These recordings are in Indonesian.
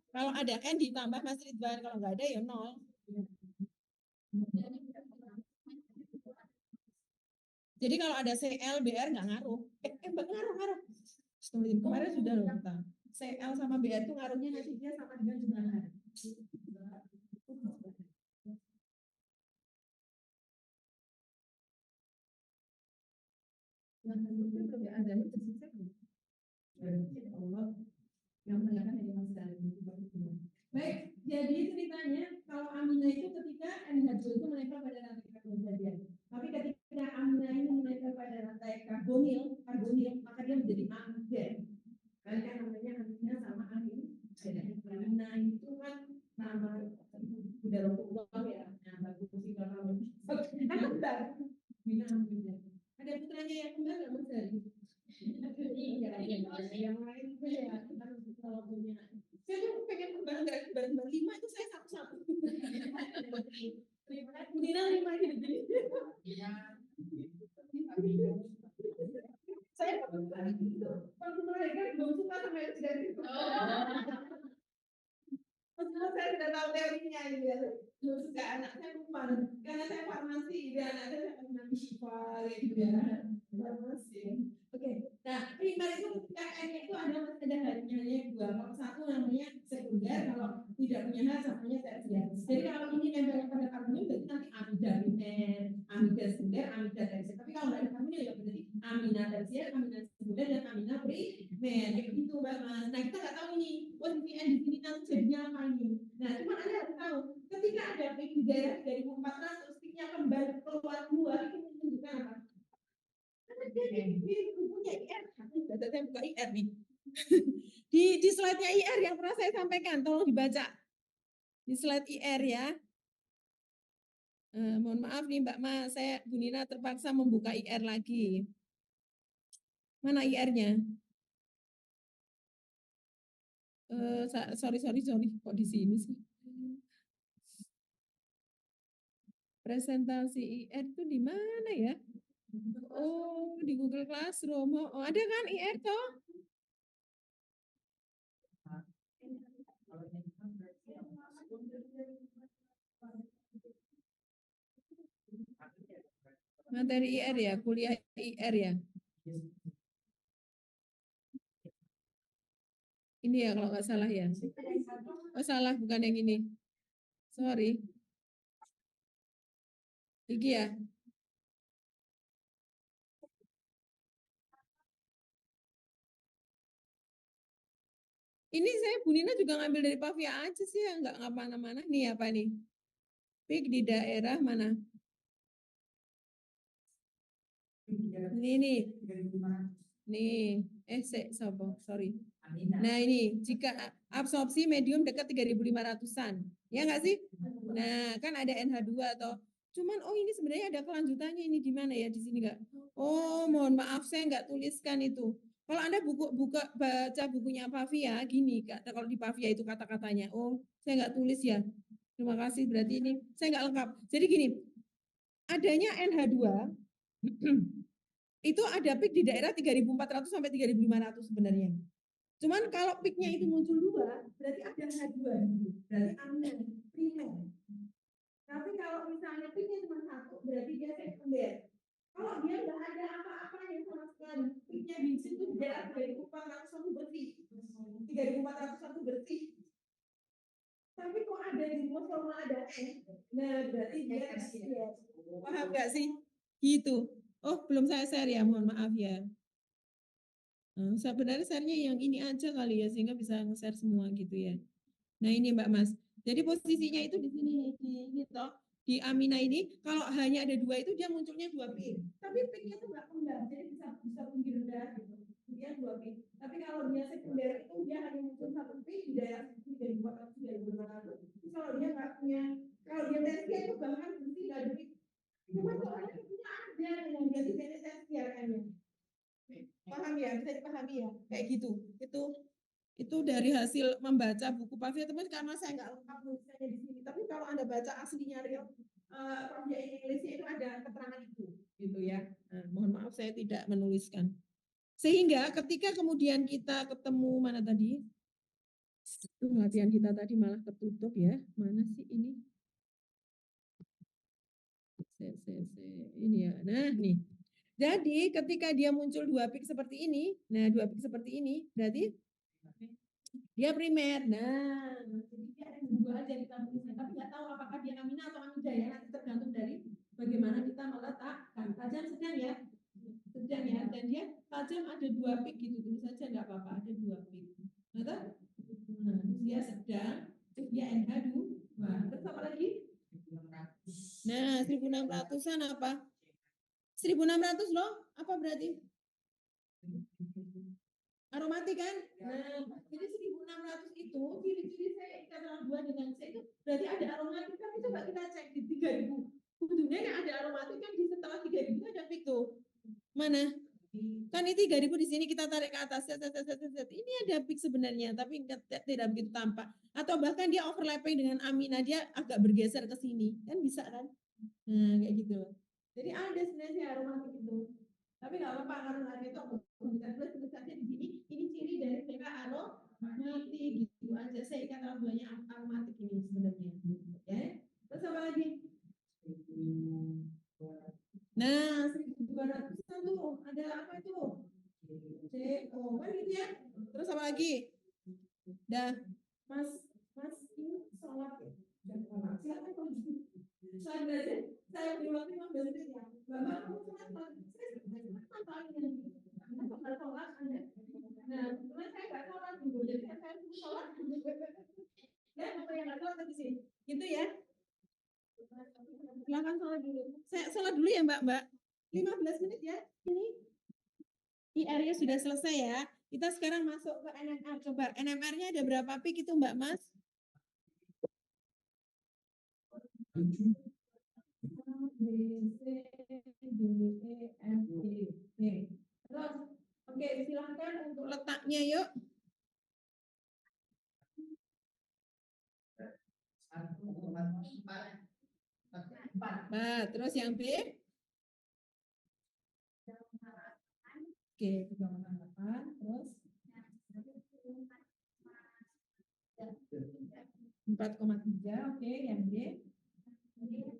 Kalau ada N ditambah Mas Ridwan, kalau nggak ada ya nol. Jadi kalau ada CL, BR nggak ngaruh. Ngaruh. Kemarin sudah loh kita. CL sama BR itu ngaruhnya nanti dia sama dengan jumlah hari. Yang belum ada itu tersisa belum? Allah yang menanyakan dari Mas Dali. Baik, jadi ceritanya kalau amina itu ketika NH2 itu menempel pada rantai karbonil. Tapi ketika amina ini menempel pada rantai karbonil, maka dia menjadi amida. Karena kan namanya amina sama amin. Amina itu kan nama udah ulang ya. Nah, bagus sih kalau amina. Ada putranya yang kembar nggak Mas Dali? Iya, yang lain ya. Kalau punya saya tuh pengen kembang lima itu saya satu-satu. Nina 5 gitu. Saya waktu mereka belum suka sama yang tidak itu. Maksudnya saya sudah tahu teorinya gitu ya. Belum suka anak saya lupa. Karena saya farmasi, dia anak saya nanti Syifa gitu ya. Farmasi. Oke. Nah, primer itu ketika N itu ada hanya dua. Kalau satu namanya sekunder, kalau tidak punya H namanya tersier. Jadi kalau ini nempel pada karbonil berarti nanti amida primer, amida sekunder, amida tersier. Tapi kalau nggak ada karbonil ya berarti amina tersier, amina sekunder, dan amina primer. Kayak gitu Mbak Mas. Nah kita nggak tahu ini posisi N di sini nanti jadinya apa ini. Nah cuma Anda harus tahu ketika ada peak di daerah 3400 peaknya kembali keluar itu menunjukkan apa? Ini bukunya IR. Saya buka IR nih. Di slide-nya IR yang pernah saya sampaikan, tolong dibaca. Di slide IR ya. Mohon maaf nih Mbak Ma, saya Bu Nina terpaksa membuka IR lagi. Mana IR-nya? Sorry, kok di sini sih? Presentasi IR itu di mana ya? Oh, di Google Classroom. Oh, ada kan IR toh? Materi IR ya, kuliah IR ya. Ini ya kalau nggak salah ya. Oh salah, bukan yang ini. Sorry. Iki ya. Ini saya Bu Nina juga ngambil dari Pavia aja sih ya, nggak ngapa-mana. Nih apa nih? Peak di daerah mana? Ini nih. Nih, sorry. Nah ini, jika absorpsi medium dekat 3.500-an. Ya nggak sih? Nah, kan ada NH2 atau cuman ini sebenarnya ada kelanjutannya ini di mana ya di sini nggak? Oh, mohon maaf saya nggak tuliskan itu. Kalau Anda baca bukunya Pavia gini, kalau di Pavia itu kata-katanya. Oh, saya nggak tulis ya. Terima kasih berarti ini saya nggak lengkap. Jadi gini, adanya NH2 itu ada peak di daerah 3.400 sampai 3.500 sebenarnya. Cuman kalau peaknya itu muncul dua, berarti ada H2 gitu. Berarti amin, primer. Tapi kalau misalnya peaknya cuma satu, berarti dia sekunder. Kalau dia nggak ada apa-apanya sama sekali, peaknya bensin itu di daerah 3.401 bersih. 3.401 bersih. Tapi kok ada di rumus kalau ada nah berarti dia tersier. Paham nggak sih? Gitu. Oh, belum saya share ya, mohon maaf ya. Sebenarnya share-nya yang ini aja kali ya, sehingga bisa nge-share semua gitu ya. Nah ini Mbak Mas, jadi posisinya itu di sini, di ini toh, di Amina ini, kalau hanya ada dua itu dia munculnya dua peak. Tapi peaknya itu nggak kembang, jadi bisa tinggi rendah gitu. Dia dua peak. Tapi kalau dia sekunder itu dia hanya muncul satu peak di daerah 3.400, 3.500. Kalau dia nggak punya, kalau dia tersier itu bahkan berarti nggak ada peak. Cuma soalnya punya ada yang jadi tersier kayaknya. Paham ya, bisa dipahami ya, kayak gitu. Itu dari hasil membaca buku Pavia teman karena saya nggak lengkap nulisannya di sini. Tapi kalau Anda baca aslinya real Pavia Inggrisnya itu ada keterangan itu, gitu ya. Mohon maaf saya tidak menuliskan. Sehingga ketika kemudian kita ketemu mana tadi? Latihan kita tadi malah ketutup ya. Mana sih ini? Ini ya. Nah, nih. Jadi ketika dia muncul dua peak seperti ini, nah dua peak seperti ini, berarti dia primer. Nah, jadi dia ada dua aja kita tulisnya, tapi nggak tahu apakah dia amina atau amida ya. Nanti tergantung dari bagaimana kita meletakkan. Tajam sedang ya, sedang ya. Dan dia tajam ada dua peak gitu, tulis saja nggak apa-apa. Ada dua peak. Nah, dia sedang, dia NH dua. Terus apa lagi? Nah, 1600-an apa? 1600 loh, apa berarti? Aromatik kan? Nah, jadi 1600 itu ciri-ciri saya ikatan dua dengan C itu berarti ada aromatik. Tapi coba kita cek di 3000. Kudunya yang ada aromatik kan di setelah 3000 ada pik tuh. Mana? Kan ini 3000 di sini kita tarik ke atas. Ini ada pik sebenarnya, tapi tidak begitu tampak. Atau bahkan dia overlapping dengan amina, dia agak bergeser ke sini. Kan bisa kan? Nah, kayak gitu loh. Jadi ada sebenarnya aromatik itu. Tapi nggak apa-apa karena itu bisa tulis saja di sini. Ini ciri dari mereka aromatik gitu aja. Saya ikan banyak aromatik ini sebenarnya. Ya. Terus apa lagi? Nah, 1200 tuh ada apa itu? CO kan gitu ya. Terus apa lagi? Dah, Mas, Mas ini sholat ya? Silakan kalau gitu. Saya belajar, saya beri waktu 15 menit ya. Bapak kamu sholat, saya sholat ini. Kenapa nggak sholat Anda? Nah, kebetulan saya nggak sholat dulu, jadi saya harus sholat dulu. Ya, apa yang nggak sholat di sini? Gitu ya. Silakan sholat dulu. Saya sholat dulu ya Mbak, Mbak. 15 menit ya. Ini IR-nya sudah selesai ya. Kita sekarang masuk ke NMR. Coba NMR-nya ada berapa pik itu Mbak Mas? B, C, D, E, F, G. Terus, oke, silahkan untuk letaknya yuk. Nah, terus yang B? Oke, 3,8. Terus 4,3. Oke, yang D? Terus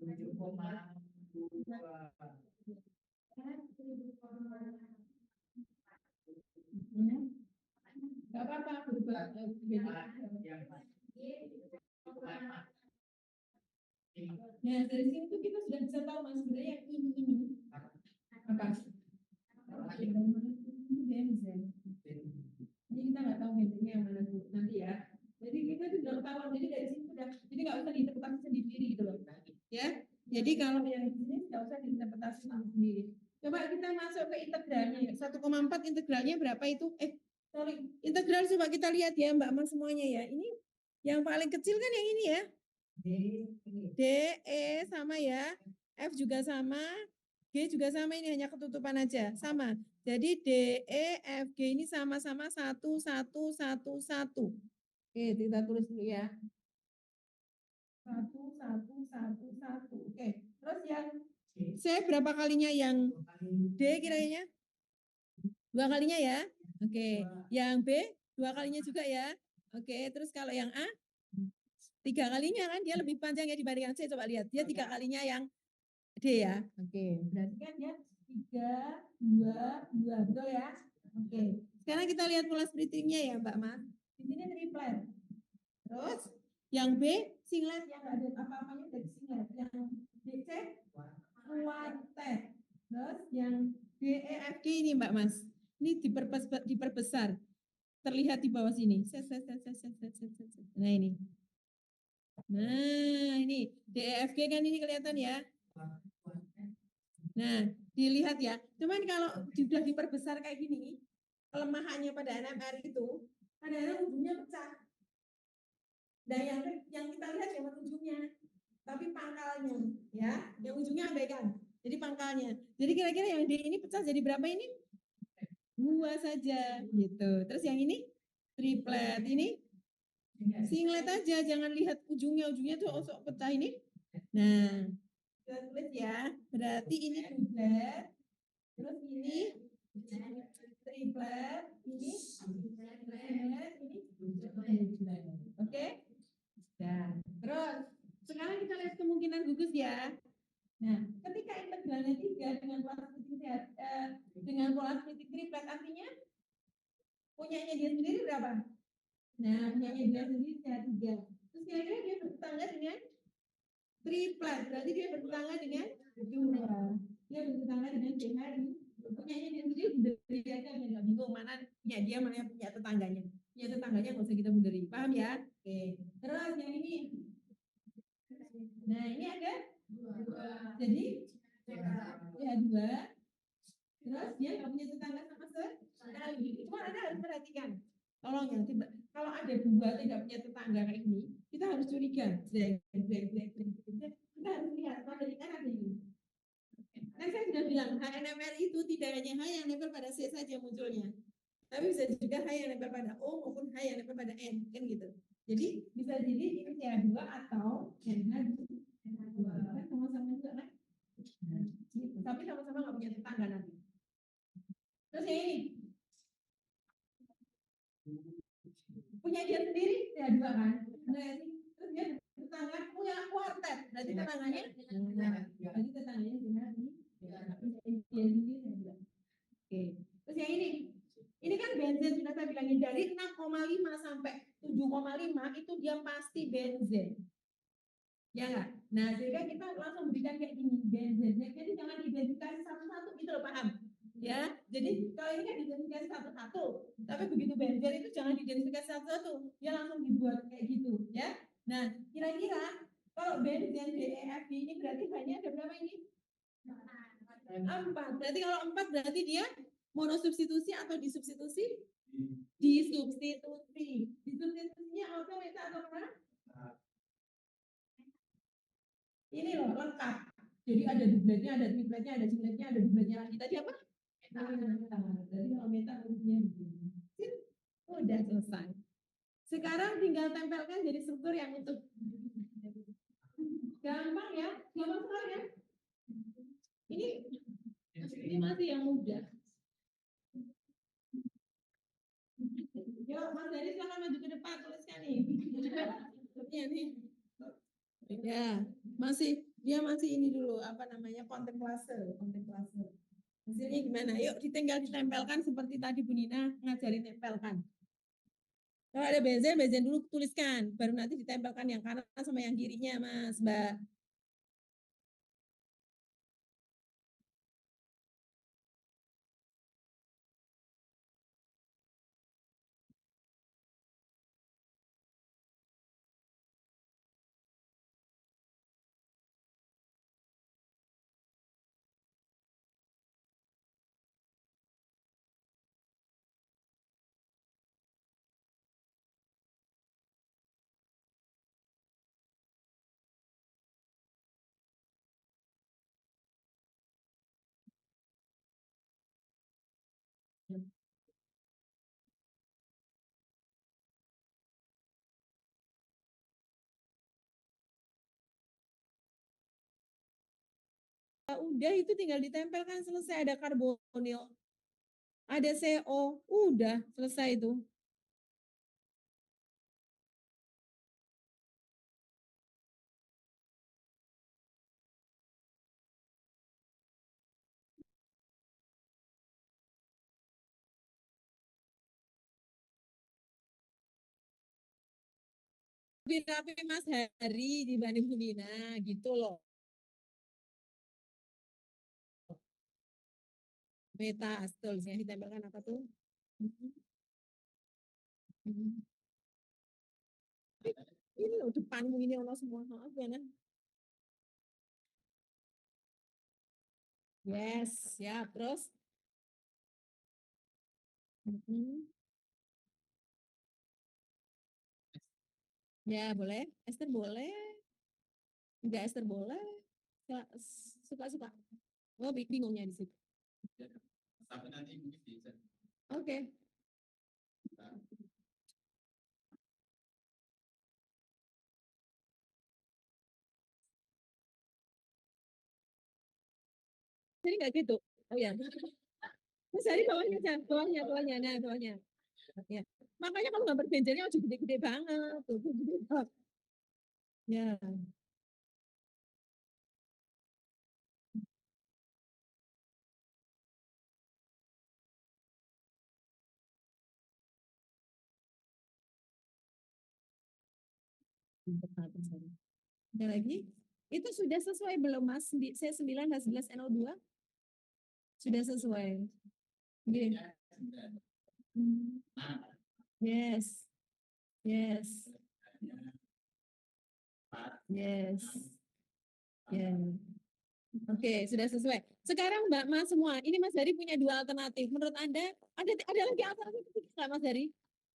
7,2. Gak apa-apa, berubah. Nah, dari sini tuh kita sudah bisa tahu mas sebenarnya yang ini apa? Benzen. Jadi kita nggak tahu benzennya yang mana dulu nanti ya. Jadi kita sudah ketahuan. Jadi dari sini sudah, jadi nggak usah diinterpretasi sendiri gitu loh. Ya. Jadi kalau yang di sini nggak usah diinterpretasi sendiri. Coba kita masuk ke integralnya. 1,4 integralnya berapa itu? Sorry. Integral coba kita lihat ya Mbak Mas semuanya ya. Ini yang paling kecil kan yang ini ya. D, E sama ya. F juga sama. G juga sama, ini hanya ketutupan aja. Sama. Jadi D, E, F, G ini sama-sama 1, 1, 1, 1. Oke, kita tulis dulu ya. 1, 1, 1, 1. Oke, terus yang C berapa kalinya yang D kiranya? 2 kalinya ya. Oke, yang B 2 kalinya juga ya. Oke, terus kalau yang A 3 kalinya kan, dia lebih panjang ya dibanding yang C. Coba lihat, dia 3 kalinya yang D ya. Oke, berarti kan ya 3, 2, 2. Betul ya? Oke. Sekarang kita lihat pola splittingnya ya Mbak Mas. Di sini triplet. Terus yang B singlet yang nggak ada apa-apanya dari singlet. Yang DC kuartet. Terus yang D, E, F, G ini Mbak Mas. Ini diperbesar. Terlihat di bawah sini. Nah ini. Nah ini D, E, F, G kan ini kelihatan ya. Nah, dilihat ya. Cuman kalau sudah diperbesar kayak gini, kelemahannya pada NMR itu, kadang-kadang ujungnya pecah. Dan yang kita lihat cuma ujungnya, tapi pangkalnya, ya, yang ujungnya abaikan. Jadi pangkalnya. Jadi kira-kira yang D ini pecah jadi berapa ini? 2 saja, gitu. Terus yang ini triplet, ini singlet aja, jangan lihat ujungnya tuh osok pecah ini. Nah, Kita tulis ya. Berarti ini dublet. Terus ini triplet. Ini triplet. Ini dublet. Oke? Ya. Terus sekarang kita lihat kemungkinan gugus ya. Nah, ketika integralnya 3 dengan pola titik dengan pola titik triplet artinya punyanya dia sendiri berapa? Nah, punyanya dia sendiri saya 3. Terus kira-kira dia bertetangga dengan triplet. Berarti dia bertetangga dengan 2. Dia bertetangga dengan DH. Punyanya dia sendiri bunderi aja biar nggak bingung mana punya dia mana yang punya tetangganya. Punya tetangganya nggak usah kita bunderi. Paham ya? Oke. Terus yang ini. Nah, ini ada 2. Jadi ya 2. Terus dia nggak punya tetangga sama sekali. Cuma Anda harus perhatikan. Tolong ya, kalau ada 2 tidak punya tetangga kayak ini, kita harus curiga. Kita harus lihat, kalau kan ada ini. Nah, saya sudah bilang, HNMR itu tidak hanya H yang nempel pada C saja munculnya. Tapi bisa juga H yang nempel pada O maupun H yang nempel pada N. Kan gitu. Jadi, bisa jadi ini CH2 atau NH2. Kan sama-sama juga kan? Tapi sama-sama nggak punya tetangga nanti. Terus yang ini. Punya dia sendiri, ya 2 kan? Terus dia tetangga punya kuartet. Berarti tetangganya? Berarti tetangganya dia sendiri. Oke. Terus yang ini. Ini kan benzen sudah saya bilangin dari 6,5 sampai 7,5 itu dia pasti benzen. Ya enggak? Nah, sehingga kita langsung berikan kayak gini, benzen. Jadi jangan identifikasi satu-satu, gitu loh, paham? Ya, jadi kalau ini kan identifikasi satu-satu, tapi begitu benzen itu jangan identifikasi satu-satu, dia langsung dibuat kayak gitu, ya. Nah, kira-kira kalau benzen DEF ini berarti hanya ada berapa ini? 4. Berarti kalau 4 berarti dia monosubstitusi atau disubstitusi? Disubstitusi. Disubstitusinya auto meta atau apa? Ini loh lengkap. Jadi ada dubletnya, ada tripletnya, ada singletnya, ada dubletnya lagi. Tadi apa? Jadi kalau meta harusnya begini. Udah selesai. Sekarang tinggal tempelkan jadi struktur yang utuh. Gampang ya? Gampang sekali ya? Ini masih yang muda. Yuk, Mas Dari silahkan maju ke depan, tuliskan nih. Ya nih. Ya, dia masih ini dulu, apa namanya, kontemplase. Hasilnya gimana? Yuk, tinggal ditempelkan seperti tadi Bu Nina ngajarin tempelkan. Kalau ada benzen dulu tuliskan, baru nanti ditempelkan yang kanan sama yang kirinya, Mas, Mbak. Udah itu tinggal ditempelkan, selesai. Ada karbonil, ada CO, udah selesai itu. Lebih rapi Mas Hari dibanding Bu Nina, gitu loh. Meta tulisnya ditempelkan apa tuh? Ini loh depanmu ini ono semua. Gimana? Yes, ya. Terus? Ya boleh. Esther boleh. Enggak Esther boleh. Suka-suka. Oh, bingungnya di situ. Oke. Jadi nggak gitu. Oh ya. Mas Hari bawahnya aja, bawahnya, nah bawahnya. Ya. Makanya kalau gambar benjernya harus gede-gede banget. Tuh, gede banget. Ya, tepat, Mas Hari. Ada lagi? Itu sudah sesuai belum Mas? C9 H11NO2 sudah sesuai. Oke. Hmm. Yes, yes, yes. Ya. Oke, sudah sesuai. Sekarang Mbak Mas semua, ini Mas Dari punya dua alternatif. Menurut Anda, ada lagi alternatif ketiga nggak Mas Dari?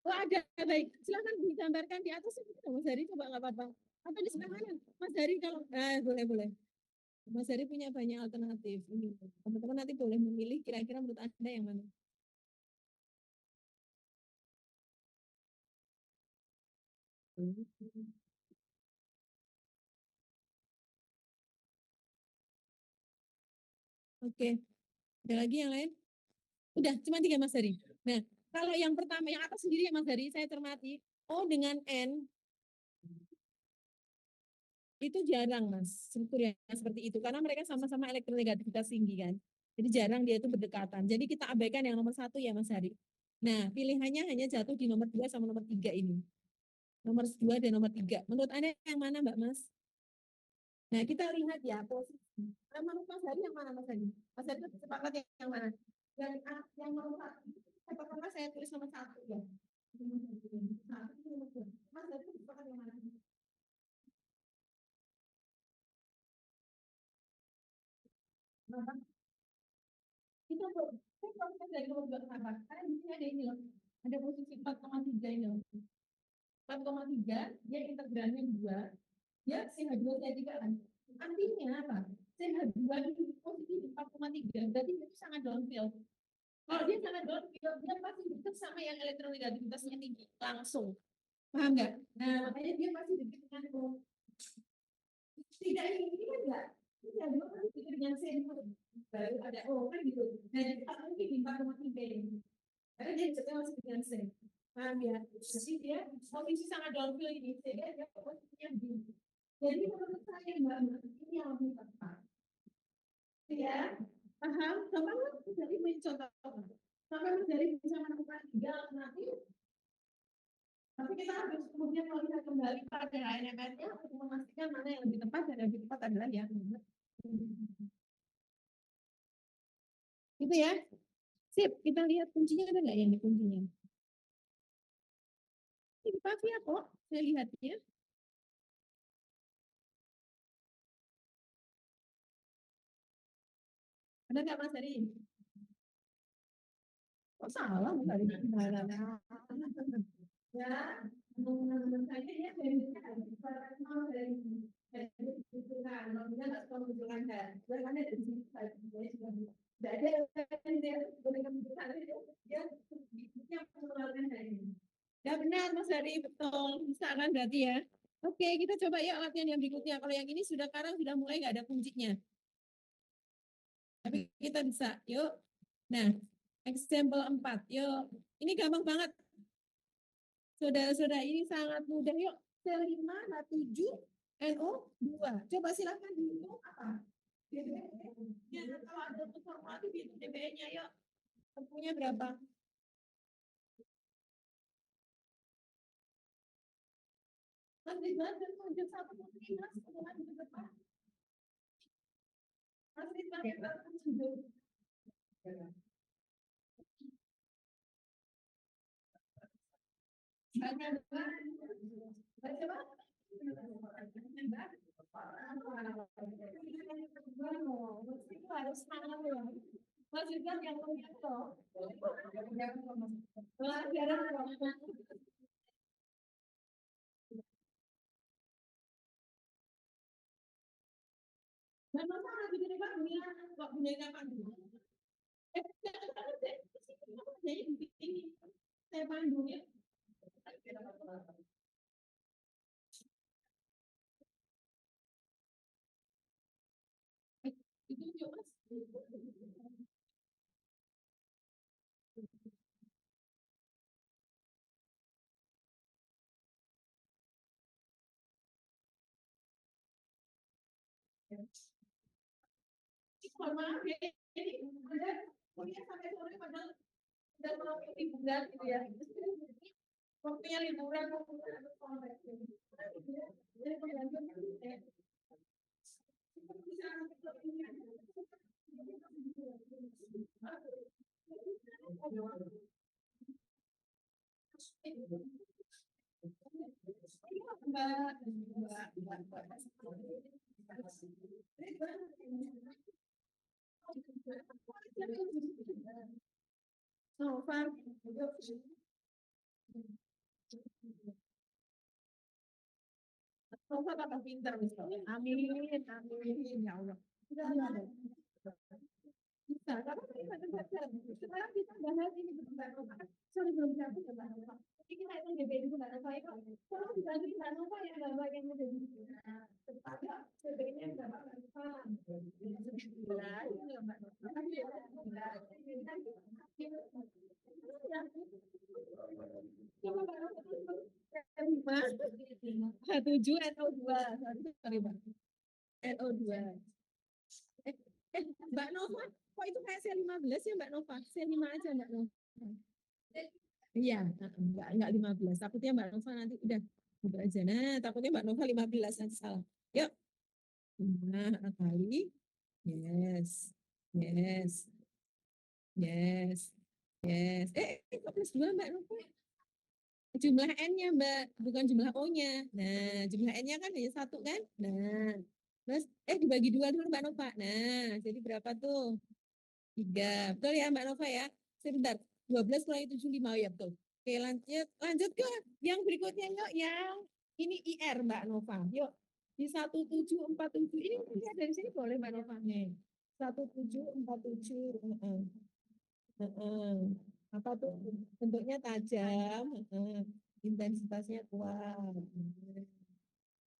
Oh ada, baik. Silakan digambarkan di atas itu Mas Dari, coba nggak apa-apa. Atau di sebelah kanan. Mas Dari kalau, boleh, boleh. Mas Dari punya banyak alternatif. Ini, teman-teman nanti boleh memilih kira-kira menurut Anda yang mana. Oke, ada lagi yang lain? Udah, cuma tiga Mas Dari. Nah, kalau yang pertama, yang atas sendiri ya Mas Dari, saya cermati. O dengan N itu jarang mas struktur yang seperti itu karena mereka sama-sama elektronegativitas tinggi kan, jadi jarang dia itu berdekatan, jadi kita abaikan yang nomor satu ya Mas Hari. Nah pilihannya hanya jatuh di nomor dua sama nomor tiga ini, nomor dua dan nomor tiga. Menurut Anda yang mana Mbak Mas? Nah kita lihat ya posisi. Menurut Mas Hari yang mana Mas Hari? Mas Hari sepakat yang mana? Yang nomor satu katakanlah saya tulis nomor satu ya. Mas Hari sepakat yang mana? Itu untuk kalau kita dari nomor dua kenapa? Karena di sini ada ini loh, ada posisi 4,3 ini loh. 4,3 dia integralnya 2, ya CH2 CH3 kan. Artinya apa? CH2 di posisi di 4,3 berarti itu sangat downfield. Kalau dia sangat downfield, dia pasti dekat sama yang elektronegativitasnya tinggi langsung. Paham nggak? Nah, makanya dia pasti dekat dengan tidak ini kan enggak. Ini ada dua kali dekat dengan C baru ada O kan gitu. Nah, jadi mungkin di 4,3 ini. Karena dia juga masih dengan C. Paham ya? Jadi dia posisi sangat downhill ini, sehingga dia posisinya B. Jadi menurut saya Mbak, ini yang lebih tepat. Ya, paham? Gampang kan? Jadi mencontoh. Sampai dari bisa menemukan tiga alternatif, tapi kita harus kemudian melihat kembali pada HNMR-nya untuk memastikan mana yang lebih tepat dan yang lebih tepat adalah yang itu ya. Sip, kita lihat kuncinya ada nggak yang di kuncinya? Ini pasti ya kok, saya lihatnya. Ada nggak Mas Dari? Kok salah Mas Dari? Gimana? Ya, makanya ya dari itu kan, kalau kita nggak suka menunjukkan kan ada di sini, tidak ada dia boleh menunjukkan dia dia mengeluarkan dari ini. Ya benar Mas Dari, betul. Bisa kan berarti ya? Oke, kita coba ya latihan yang berikutnya. Kalau yang ini sudah sekarang sudah mulai nggak ada kuncinya. Tapi kita bisa. Yuk. Nah, example 4. Yuk. Ini gampang banget. Saudara-saudara ini sangat mudah. Yuk. C5, H7, NO2. Coba silakan dihitung apa? DBE. Ya, kalau ada formulatif itu DBE-nya. Yuk. Tentunya berapa? Mas Ridwan dan tunjuk satu putri mas. Hubungan di depan. Mas Ridwan dan tunjuk. Banyak banget. Baca harus semangat ya. Mas juga yang punya toh. Memang sana di sini kan punya nggak punya kapan dulu. Jadi ini saya pandu ya. Itu mas. Mohon maaf ya, ini Anda kuliah sampai sore padahal udah mau liburan gitu ya. Waktunya liburan mau Amin, amin ya Allah. Bisa, tapi sekarang kita bahas ini bentar. Sorry belum siap Mbak Nova. Jadi kita itu DPD Mbak Nova itu. Tolong dibantu Mbak Nova yang gambar yang udah di ada DPD-nya Mbak Nova. Mbak Nova. Tujuh NO2. Sorry Mbak. NO2. Mbak Nova, kok itu kayak C15 ya Mbak Nova? C5 aja Mbak Nova. Iya, enggak 15. Takutnya Mbak Nova nanti udah aja. Nah, takutnya Mbak Nova 15 nanti salah. Yuk. Nah, kali. Yes. Yes. Yes. Yes. Kok plus 2 Mbak Nova? Jumlah N-nya Mbak, bukan jumlah O-nya. Nah, jumlah N-nya kan hanya satu kan? Nah, terus dibagi dua dulu Mbak Nova. Nah, jadi berapa tuh? 3. Betul ya Mbak Nova ya? Sebentar. 12 kurangi 75 ya betul. Oke, lanjut ke yang berikutnya yuk, yang ini IR Mbak Nova. Yuk. Di 1747 ini lihat dari sini boleh Mbak Nova nih. 1747. Apa tuh? Bentuknya tajam, intensitasnya kuat.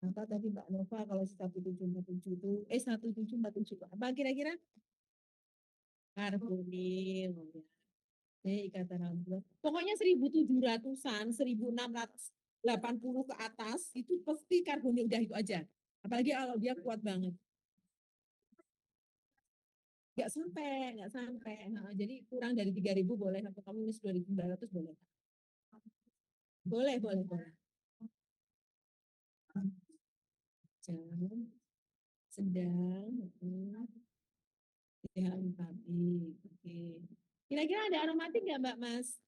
Apa tadi Mbak Nova kalau 1747 itu 1747 apa kira-kira? Karbonil. Ikatan rambut. Pokoknya 1700-an, 1680 ke atas itu pasti karbonil udah itu aja. Apalagi kalau dia kuat banget. Nggak sampai. Nah, jadi kurang dari 3000 boleh, atau kamu minus 2900 boleh. Boleh. Jam, sedang, pagi. Oke. Kira-kira ada aromatik nggak Mbak Mas?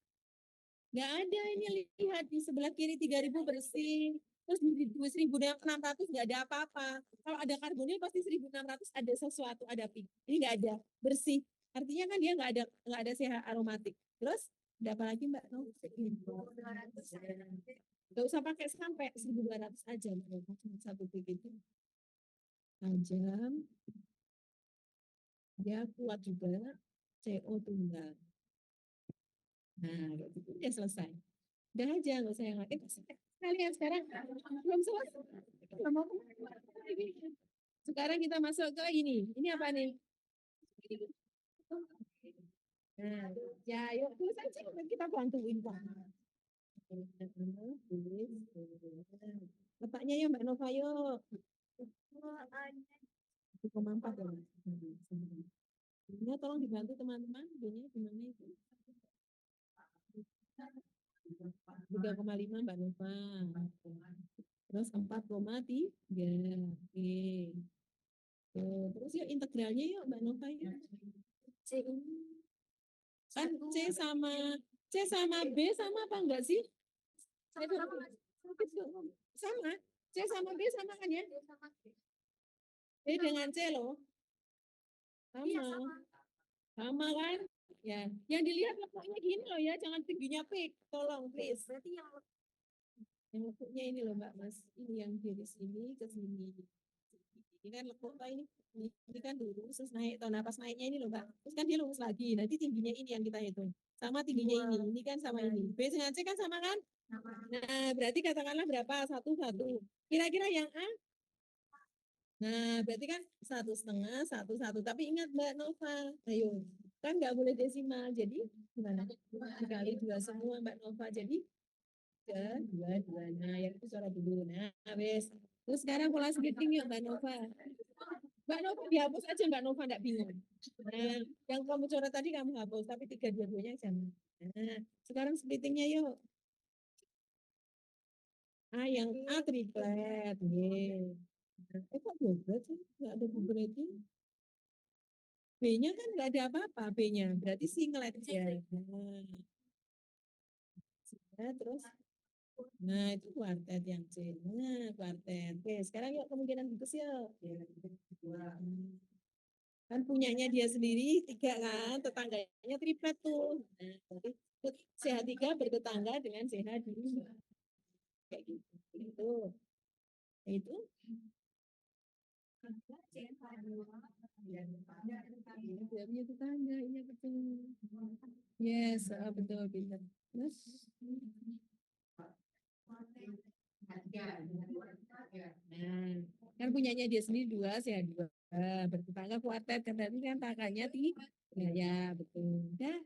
Nggak ada, ini lihat di sebelah kiri 3000 bersih. Terus di 1600 nggak ada apa-apa. Kalau ada karbonil pasti 1600 ada sesuatu, ada pink. Ini nggak ada, bersih. Artinya kan dia nggak ada CH aromatik. Terus ada apa lagi Mbak? Nggak usah pakai sampai 1200 aja. Cuma satu pink itu. Tajam. Dia kuat juga. CO tunggal. Nah, gitu. Udah selesai. Udah aja, nggak usah yang lain. Kalian sekarang belum selesai. Sekarang kita masuk ke ini. Ini apa nih? Nah, ya yuk tulis aja kita bantuin Pak. Letaknya ya Mbak Nova yuk. 1,4 ya. Ini tolong dibantu teman-teman. B-nya gimana itu? 3,5 Mbak Nova. Terus 4,3. Oke. Terus yuk integralnya yuk Mbak Nova ya. Kan C sama B sama apa enggak sih? Sama. C sama B sama kan ya? B dengan C loh. Sama. Sama kan? Ya, yang dilihat lekuknya gini loh ya, jangan tingginya peak. Tolong, please. Berarti yang lekuknya ini loh Mbak Mas. Ini yang dari sini ke sini. Ini kan lekuk ini kan lurus terus naik. Tuh, napas naiknya ini loh Mbak. Terus kan dia lurus lagi. Nanti tingginya ini yang kita hitung. Sama tingginya ini. Ini kan sama ini. B dengan C kan sama kan? Nah, berarti katakanlah berapa? 1, 1. Kira-kira yang A? Nah, berarti kan 1,5, 1, 1. Tapi ingat Mbak Nova. Ayo. Kan nggak boleh desimal. Jadi gimana? Dikali 2 semua Mbak Nova. Jadi 2. Nah, yang itu suara dulu. Nah, habis. Terus sekarang pola skipping yuk Mbak Nova. Mbak Nova dihapus aja, Mbak Nova enggak bingung. Nah, yang kamu coret tadi kamu hapus, tapi tiga dua-duanya jangan. Nah, sekarang splittingnya yuk. A yang A triplet. Ye. Kok doblet sih? Nggak ada dobletnya. B-nya kan nggak ada apa-apa B-nya. Berarti singlet ya. Nah, terus nah itu kuartet yang C. Nah, kuartet. Oke, sekarang yuk kemungkinan bagus yuk. Kan punyanya dia sendiri tiga kan, tetangganya triplet tuh. Nah, berarti CH3 bertetangga dengan CH2. Kayak gitu. Itu dia punya tetangga, iya betul. Yes, betul, pintar. Terus, nah, kan punyanya dia sendiri dua, saya dua. Bertetangga kuartet, kan tadi kan kakaknya tiga. Ya, betul. Udah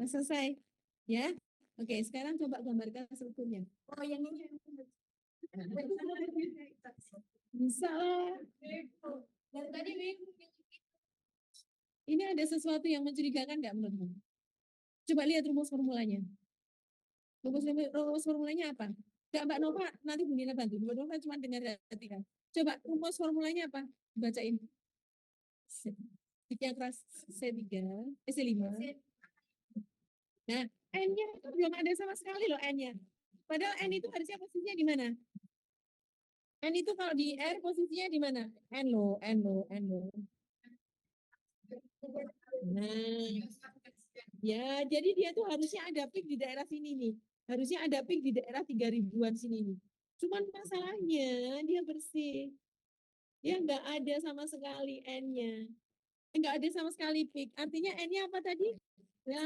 selesai. Ya, oke. Sekarang coba gambarkan strukturnya. Oh, yang ini. Bisa lah. Dan tadi ini ada sesuatu yang mencurigakan nggak menurutmu? Coba lihat rumus formulanya. Rumus formulanya apa? Enggak, Mbak Nova, nanti Bu Nina bantu. Mbak Nova cuma dengar kan. Coba rumus formulanya apa? Bacain. Tiga keras C3, C5. Nah, N-nya itu belum ada sama sekali loh N-nya. Padahal N itu harusnya posisinya di mana? N itu kalau di R posisinya di mana? N lo, N lo, N lo. Nah, ya, jadi dia tuh harusnya ada peak di daerah sini nih. Harusnya ada peak di daerah 3000-an sini nih. Cuman masalahnya dia bersih. Dia nggak ada sama sekali N-nya. Nggak ada sama sekali peak. Artinya N-nya apa tadi? Ya,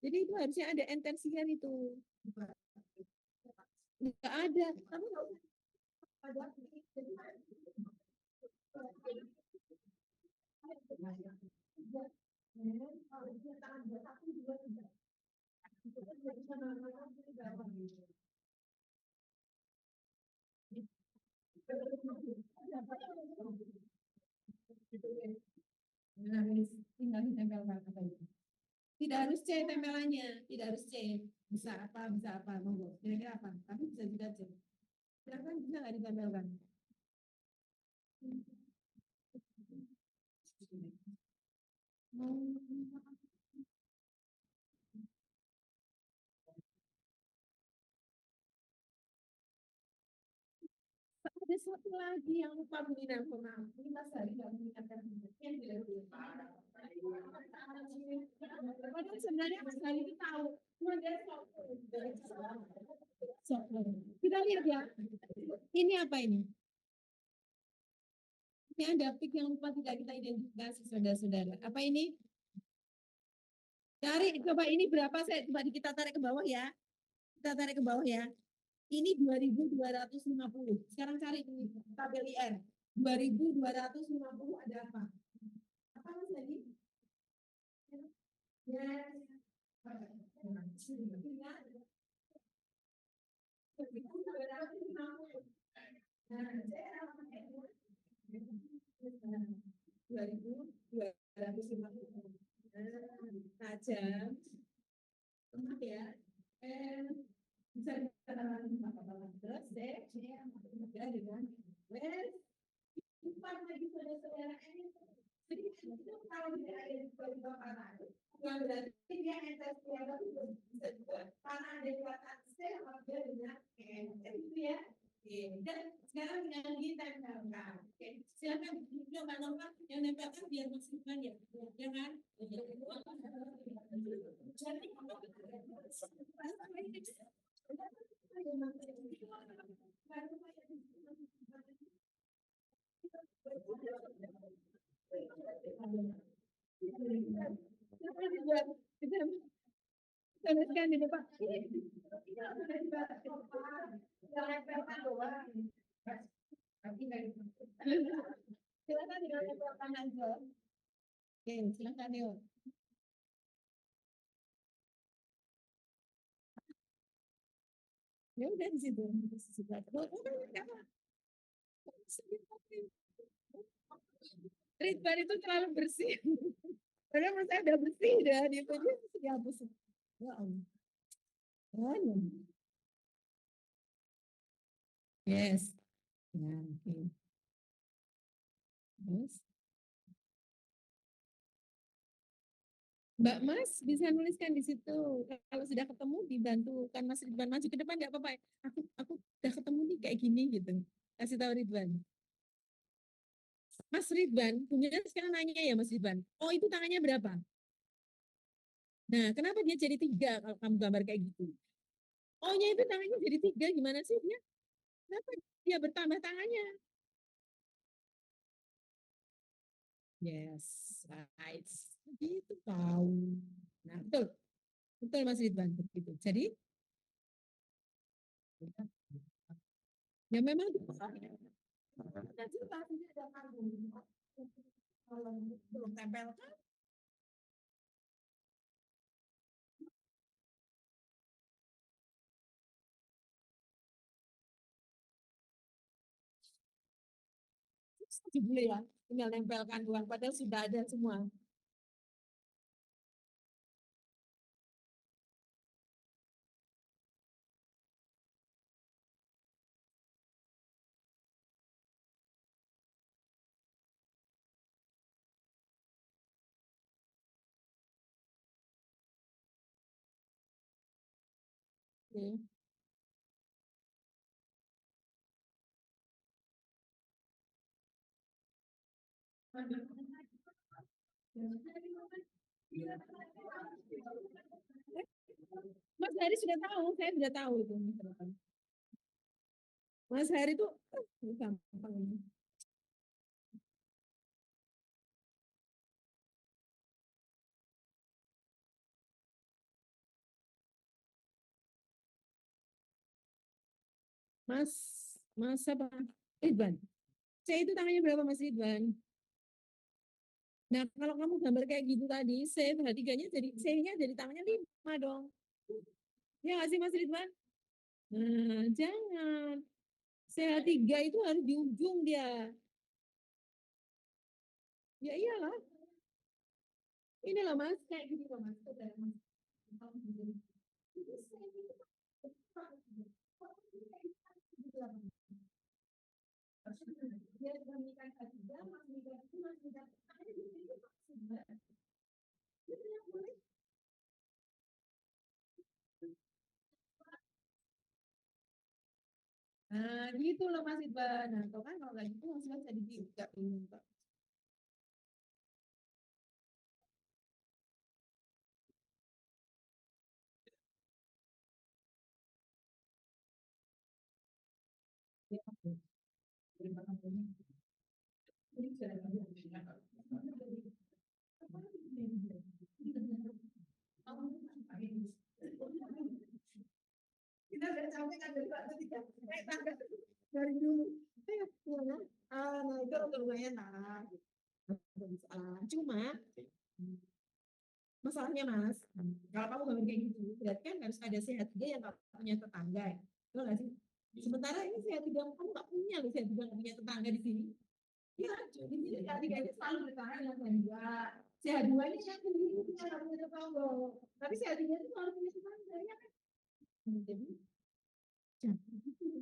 jadi itu harusnya ada N tersier itu. Nggak ada. Tapi nggak usah ada. Nah, tinggal ditempelkan apa itu. Tidak harus C tempelannya, tidak harus C. Bisa apa, monggo. Kira-kira apa? Tapi bisa juga C. Silakan bisa nggak ditempelkan? Ada satu lagi yang lupa Bu Nina, maaf. Ini Mas Hari nggak mengingatkan. Padahal sebenarnya Mas Hari itu tahu. Cuma dia kita lihat ya. Ini apa ini? Ini ada pik yang lupa tidak kita identifikasi, saudara-saudara. Apa ini? Cari, coba ini berapa saya coba kita tarik ke bawah ya. Kita tarik ke bawah ya. Ini 2250. Sekarang cari di tabel IR. 2250 ada apa? Apa Mas tadi? Ya. Dua ribu dua ratus lima puluh tajam, ya. Bisa dikatakan apa? Terus ya dengan empat lagi saudara-saudara ini. Jadi itu kalau tidak ada di bawah panah, bukan berarti dia entes keluarga itu bisa juga. Karena ada kekuatan sel dia dengan itu ya. Dan sekarang tinggal ditempelkan. Oke, silakan juga Mbak Nova yang nempelkan biar maksimal ya, ya kan? Jadi di depan. Silakan ditempelkan aja. Oke, silakan yuk. Ya udah di situ. Ridwan itu terlalu bersih. Padahal menurut saya udah bersih dah, dia tuh dia mesti dihapus. Ya Allah. Oh, yes. Ya, oke. Terus, Mbak Mas bisa nuliskan di situ. Kalau sudah ketemu dibantukan Mas Ridwan maju ke depan nggak apa-apa. Aku udah ketemu nih kayak gini gitu. Kasih tahu Ridwan. Mas Ridwan, punya sekarang nanya ya Mas Ridwan. Oh itu tangannya berapa? Nah, kenapa dia jadi tiga kalau kamu gambar kayak gitu? Oh-nya itu tangannya jadi tiga, gimana sih dia? Kenapa dia bertambah tangannya? Yes, right. Gitu tahu. Nah, betul. Betul Mas Ridwan. Begitu. Jadi, ya memang ada juga, ada panggung. Kalau belum tempel kan, dibeli ya. Tinggal tempelkan doang, padahal sudah ada semua. Oke. Mas Hari sudah tahu, saya sudah tahu itu. Mas Hari itu gampang ini. Mas, Mas apa? Ridwan. Saya itu tangannya berapa Mas Ridwan? Nah, kalau kamu gambar kayak gitu tadi, C-nya jadi C-nya jadi tangannya 5 dong. Ya nggak sih Mas Ridwan? Nah, jangan. CH3 itu harus di ujung dia. Ya iyalah. Ini loh Mas, kayak gini loh Mas. Nah, gitu loh Mas Iqbal. Nah, tuh kan kalau kayak gitu maksudnya jadi juga ini, Pak. Kita udah sampai kan dari Pak Ketika. Dari dulu. Ya, nah itu lumayan lah. Cuma masalahnya Mas, kalau kamu ngomong kayak gitu, berarti kan harus ada sehat tiga yang nggak punya tetangga ya. Betul nggak sih? Sementara ini sehat tiga kamu nggak punya loh, sehat tiga nggak punya tetangga di sini. Ya, di sini sehat tiga ini selalu bertahan dengan sehat dua. Sehat dua ini yang sendiri punya nggak punya tetangga. Tapi sehat tiga itu selalu punya tetangga ya kan? Jadi, jangan gitu.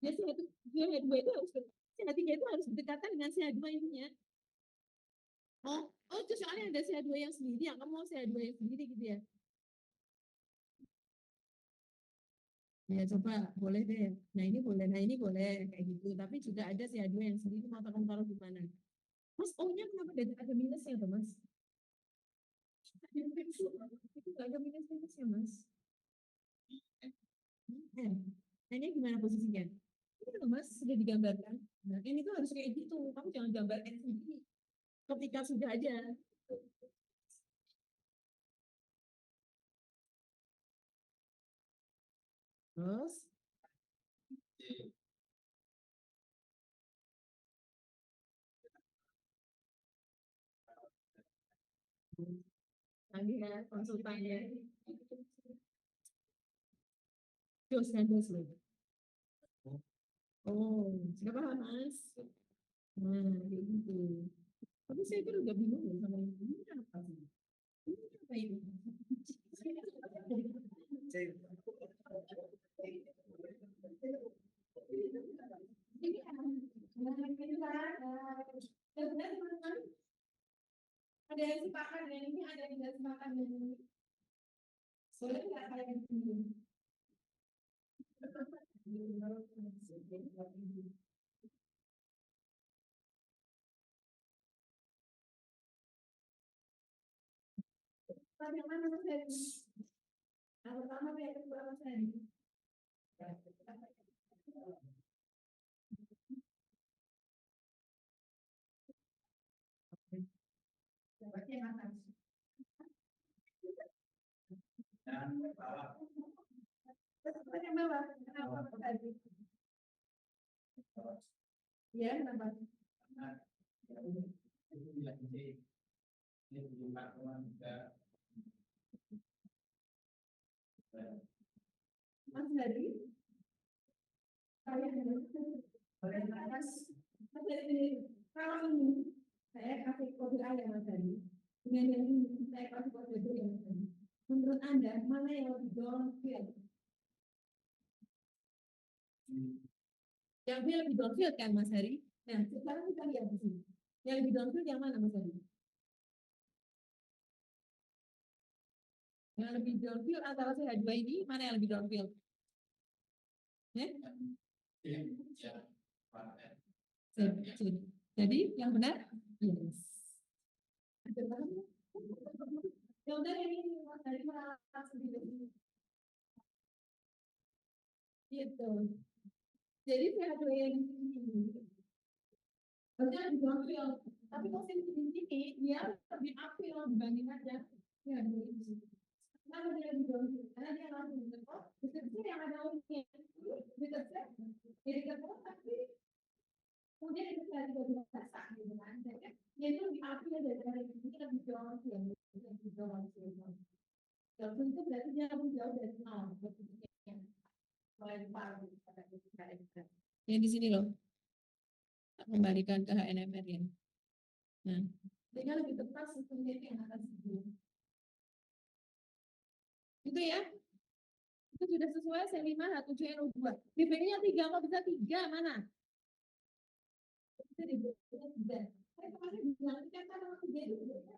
Ya sehat dua itu harus sehat tiga itu harus berdekatan dengan sehat dua ininya. Oh, oh itu soalnya ada sehat dua yang sendiri, yang kamu mau sehat dua yang sendiri gitu ya. Ya coba boleh deh. Nah ini boleh, nah ini boleh kayak gitu. Tapi juga ada sih dua yang sendiri mau kamu taruh di mana. Mas O-nya kenapa ada minusnya tuh mas? Itu nggak ada minusnya mas. Nah ini gimana posisinya? Ini tuh mas sudah digambarkan. Nah ini tuh harus kayak gitu. Kamu jangan gambarkan sendiri. Ketika sudah ada. Terus, lagi ya konsultannya. Dos dan dos loh. Oh, nggak paham Mas. Nah, kayak gitu. Tapi saya kan udah bingung ya sama ini apa sih? Ini apa ini? Ada yang sepakat dengan ini, ada yang tidak sepakat dengan ini. Soalnya nggak kayak gini. Yang mana Mas Heri? Yang pertama yang kedua Mas Heri. Yang atas. Yang bawah. Kenapa Mas Heri? Ya, kenapa? Mas Heri, Mas Heri, kalau ini saya kasih kode A ya Mas Heri. Dengan yang ini saya kasih kode B ya Mas Heri. Menurut Anda mana yang lebih downfield? Yang B lebih downfield kan Mas Heri? Nah, sekarang kita lihat di sini. Yang lebih downfield yang mana Mas Heri? Yang lebih downfield antara saya dua ini, mana yang lebih downfield? Ya? Jadi yang benar? Yes. Yang benar ini Mas Heri merasa sendiri. Gitu. Jadi saya ada yang di sini. Harusnya lebih downfield. Tapi posisi di sini dia lebih uphill dibandingkan yang di sini. Kenapa dia lebih downfield? Karena dia langsung dekat, dekat yang ada uniknya. Dekat jadi dekat tapi kemudian itu saya juga tidak rasa gitu kan. Jadi dia itu lebih uphill dari ini lebih downfield. Lebih downfield. Downfield itu berarti dia lebih jauh dari nol. Yang di sini loh. Kembalikan ke HNMR ya. Nah, sehingga lebih tepat sistemnya yang akan sebelum. Itu ya. Itu sudah sesuai C5 H7 NO2. DPI-nya 3, kok bisa 3? Mana? Bisa dibuat 3. Saya kemarin bilang, ikatan sama 3 itu berapa?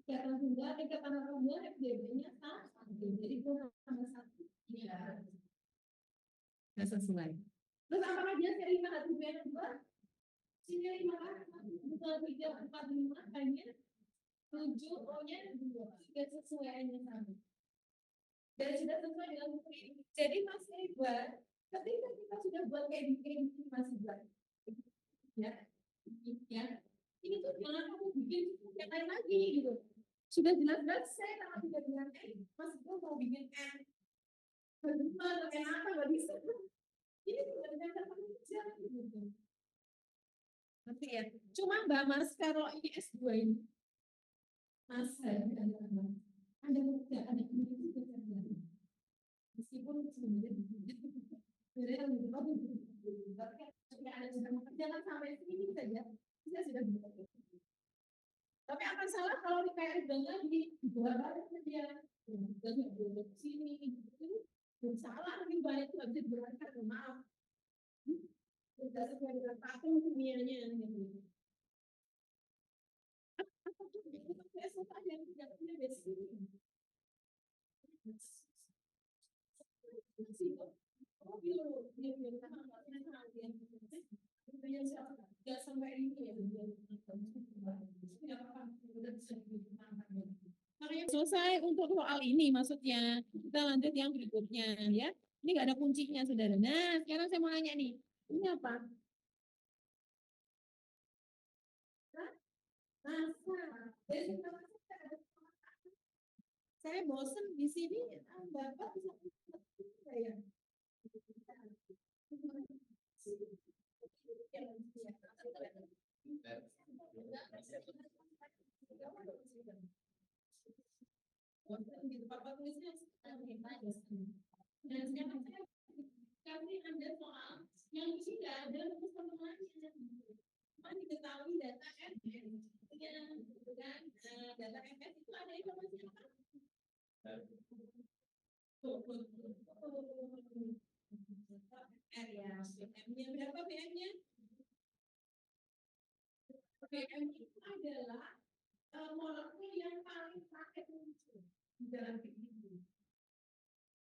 Ikatan tunggal, ikatan tunggal, FDB-nya sama. Jadi itu sama 1. Iya. Nggak sesuai. Terus apakah dia C5 H7 NO2? Sini 5 kan? 3, 4, 5, kayaknya 7, O-nya 2. Sudah sesuai hanya sama. Dan sudah sesuai dengan buku ini. Jadi Mas Iqbal, ketika kita sudah buat kayak gini Mas Iqbal, ya, ini tuh jangan kamu bikin yang lain lagi gitu. Sudah jelas-jelas saya kalau tidak bilang Mas Iqbal mau bikin kedua atau apa nggak bisa. Ini sudah dengan kamu kerja gitu. Nanti ya. Cuma Mbak Mas kalau ini S2 ini, Mas ada ada meskipun sebenarnya jangan sampai sini saja kita sudah bisa. Tapi akan salah kalau di KRI dan lagi di dua baris saja dan nggak sini itu salah lebih banyak itu bisa diberangkat maaf tidak sesuai dengan patung kimianya gitu. Itu saja yang tidak punya basic ini. Selesai untuk soal ini maksudnya. Kita lanjut yang berikutnya ya. Ini nggak ada kuncinya saudara. Nah sekarang saya mau nanya nih. Ini apa? Saya bosen di sini. Bapak bisa saya. Bapak tulisnya dan kasih Anda soal yang sudah ada rumus pertemuannya. Cuma diketahui data MS. Dengan data MS itu ada informasi apa? R ya, PM-nya berapa PM-nya? PM itu adalah molekul yang paling terakhir muncul di dalam itu.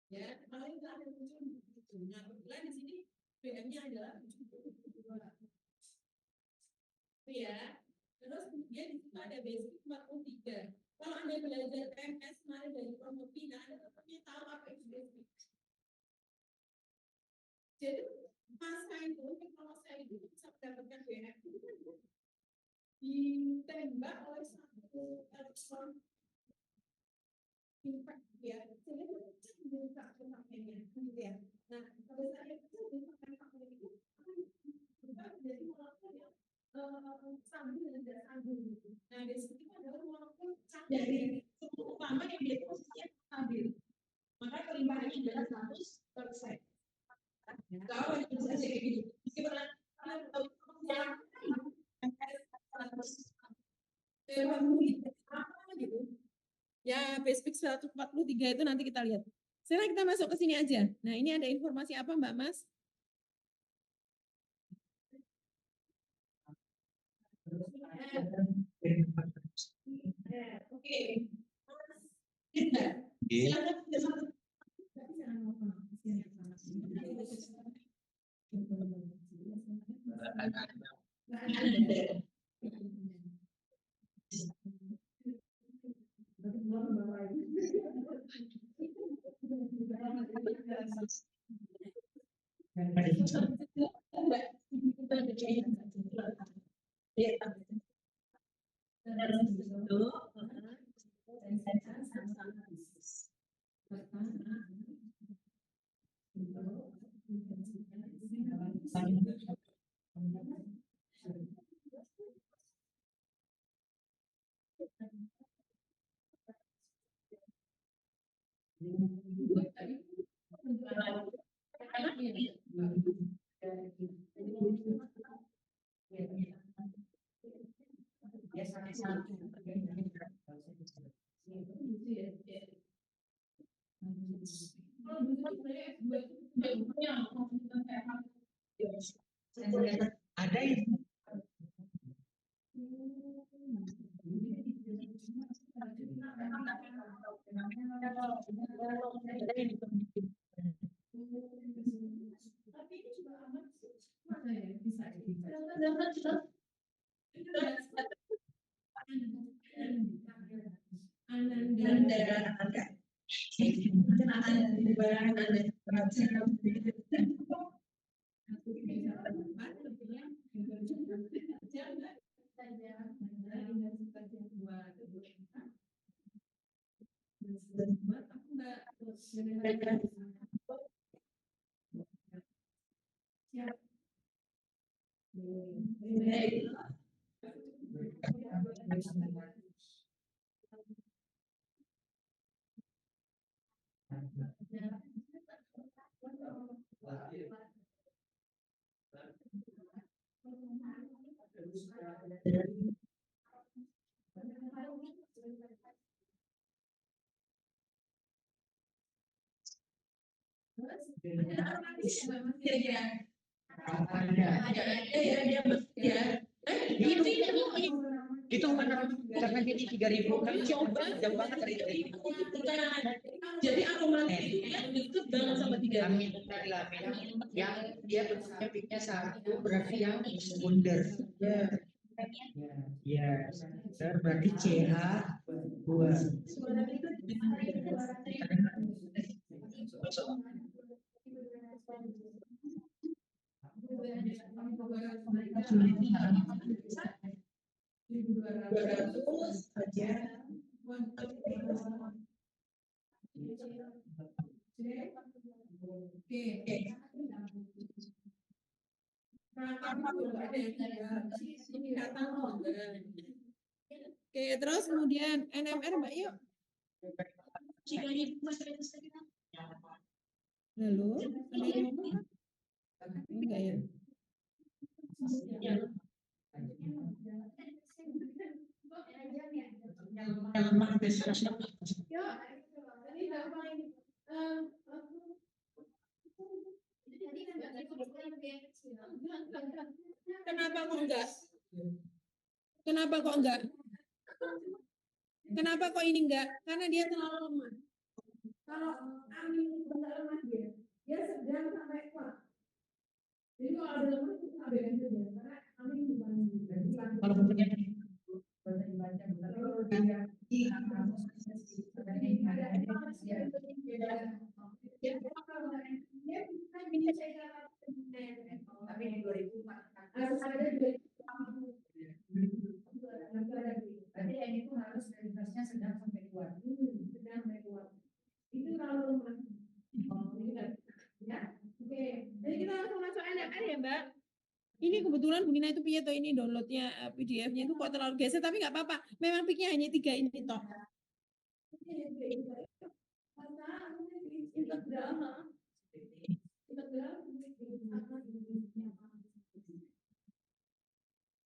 Ya, paling terakhir muncul di situ. Nah, kebetulan di sini PM-nya adalah 72. Ya. Terus kemudian di situ ada basic 43. Kalau Anda belajar PMS kemarin dari Prof. Pina, Anda tentunya tahu apa itu basic. Jadi masa itu, kalau saya itu bisa mendapatkan BM itu kan ditembak oleh satu elektron impact ya, sehingga itu bisa pemakaiannya, gitu ya. Nah, kalau saya itu bisa pemakaian itu akan menjadi molekul yang sambung dan tidak sambung. Nah, di sini adalah molekul dari sumbu utama yang dia posisinya stabil. Maka kelimpahannya adalah 100%. Kalau yang bisa kayak gitu, meskipun gitu. Ya, basic 143 itu nanti kita lihat. Sekarang kita masuk ke sini aja. Nah, ini ada informasi apa, Mbak Mas? Oke. Ada itu. Tapi ini juga amat mana ya bisa Itu karena jadi 3.000 kan coba jauh banget dari 3.000. Jadi aromatiknya deket banget sama 3.000. Yang dia bentuknya peaknya 1 berarti yang sekunder. Ya, berarti CH 2. Aja. Oke, terus kemudian NMR Mbak yuk. Lalu, ada yang ngomong? Enggak ya? Kenapa kok enggak? Kenapa kok enggak? Kenapa kok ini enggak? Karena dia terlalu lemah. Kalau amin itu enggak lemah dia sedang sampai kuat. Jadi kalau ada lemah itu abaikan saja. Karena amin bukan kalau punya harus ada berarti yang itu harus verifikasinya sedang sampai kuat. Sedang sampai kuat. Itu kalau lemah. Ya, oke. Jadi kita langsung masuk LMR ya, Mbak. Ini kebetulan Bu Nina itu piye toh ini downloadnya PDF-nya itu kok terlalu geser tapi nggak apa-apa. Memang piknya hanya 3 ini toh.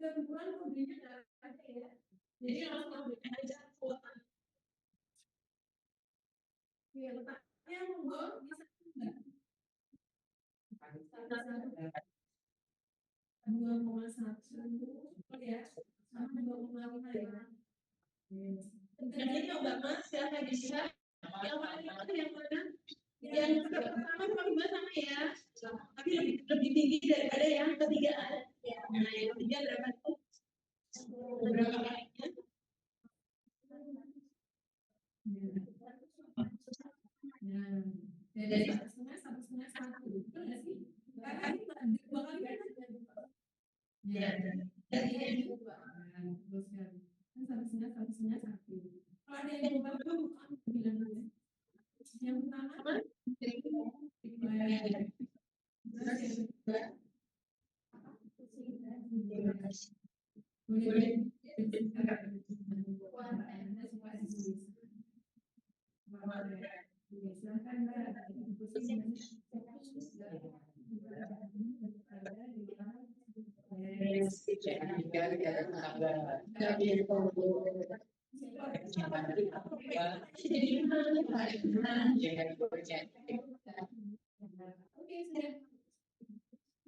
Kebetulan mobilnya nggak ada ya. Jadi langsung ambil aja kuota. Iya, letaknya monggo bisa enggak? 2,1 ya, sama 2,5 ya. Jadi coba Mas, siapa bisa? Yang paling itu yang mana? Yang pertama sama sama ya, tapi lebih tinggi daripada yang ketiga. Nah, yang ketiga berapa tuh? Berapa kalinya? Nah, jadi satu setengah satu, betul nggak sih? Karena ini 2 kali kan? Ya, jadi dua. Terus kan satu setengah satu. Kalau ada yang berubah bukan bilang aja. Yang pertama, oke,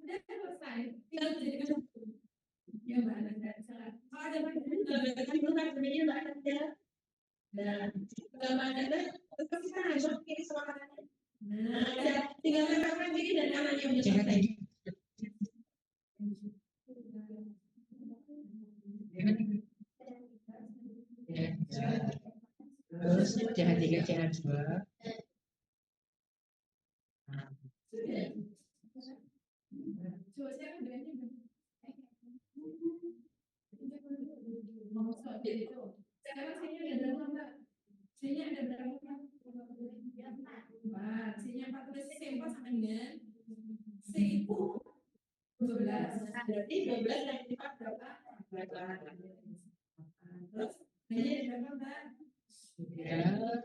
sudah selesai. Tinggal dijadikan ya Mbak Nanda. Kalau ada gambarkan dulu kan sebenarnya Mbak Nanda. Dan Mbak Nanda tetap kita harus pakai suaranya. Nah, ya, tinggal tempelkan kiri dan kanannya udah selesai. Terus jangan 3 jangan 2. Sekarang sini ada berapa Mbak? Sini ada berapa Mbak? 4. Sini 14 sampel sama dengan 1012. Berarti 12 dan 4 berapa? 8. Terus ini ada berapa Mbak? Berapa?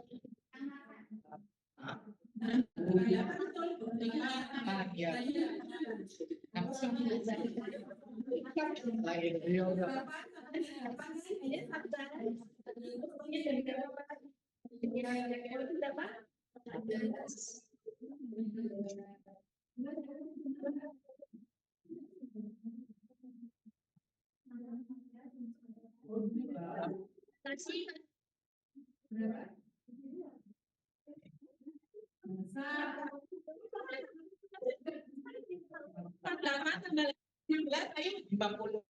Pertama tanggal 16 ayo 50.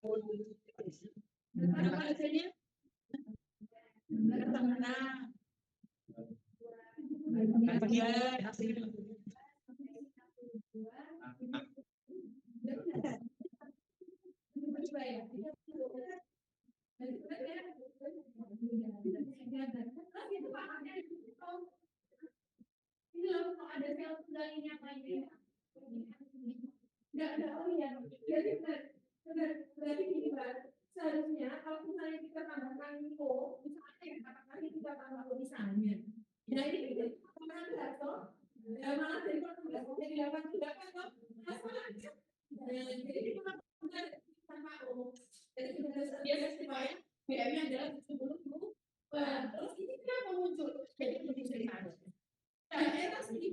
Berapa hasilnya? Berapa? Bagian hasilnya. Ini loh, kalau ada sel tunggal ini apa ini? Enggak ada, oh iya. Jadi berarti gini Mbak, seharusnya kalau misalnya kita tambahkan info, misalnya ya, katakan kita tambah misalnya. Nah ini kita tambahkan toh, malah dari 18 jadi 88 toh, Jadi sama jadi dia festivalnya BM-nya adalah 70.000. Terus ini kenapa muncul? Jadi lebih ceritanya. Daerah 1.000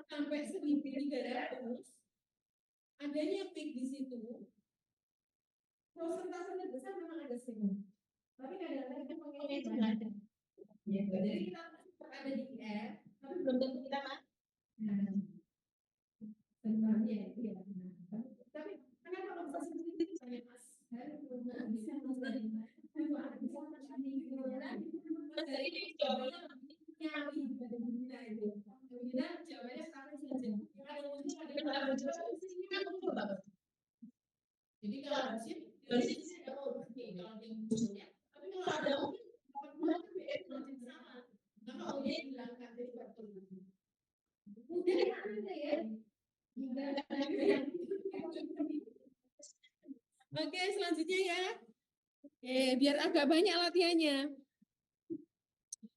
sampai 1.300 adanya peak di situ. Prosentasenya besar memang ada semua. Tapi kadang-kadang pengennya itu nggak ada. Ya, jadi kita ada di IR, tapi belum tentu kita mah. Sebenarnya ya. Tapi kenapa kalau bisa sendiri itu saya mas? Bisa mas dari mana? Mas dari ini jawabannya nyari dari Bunda itu. Bunda jawabannya sekarang saja. Ada muncul kita coba. Jadi kalau dari sini ada kalau yang munculnya, tapi kalau ada mungkin BM masih sama. Maka dia hilangkan dari waktu. Udah ada ya. Oke, selanjutnya ya. Biar agak banyak latihannya.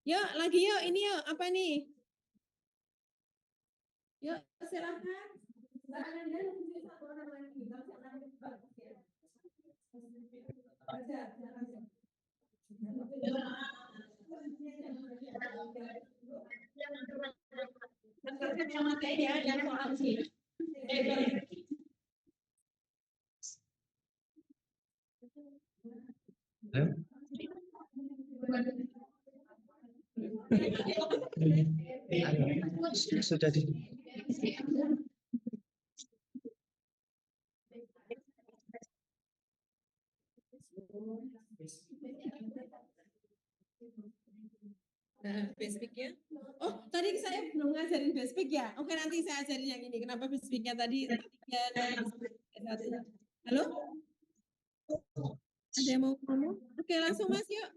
Yuk, lagi yuk. Ini yuk, apa nih? Yuk, silakan. Yang materi yang soal sih. Sudah di Basicnya. Oh, tadi saya belum ngajarin basic ya. Oke, nanti saya ajarin yang ini. Kenapa basicnya tadi 3, halo? Ada yang mau ngomong? Oke, langsung Mas yuk.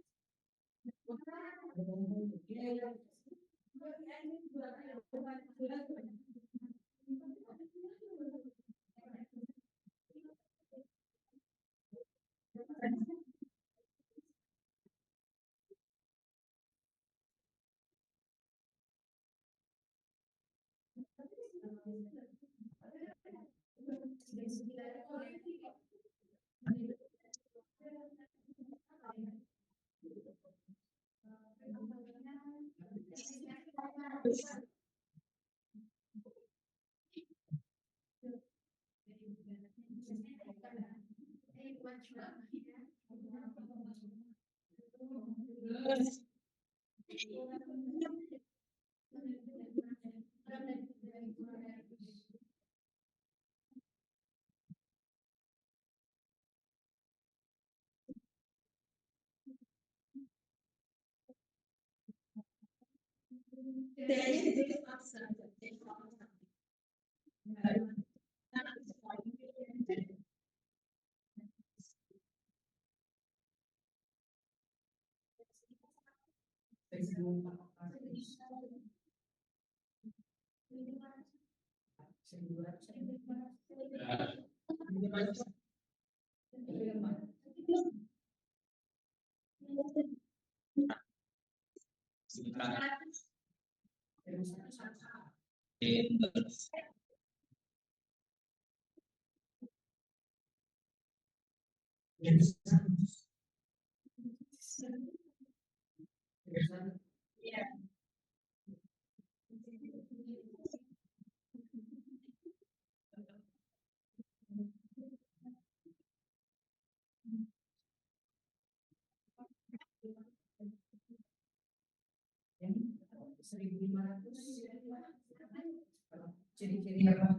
Ciri-ciri apa?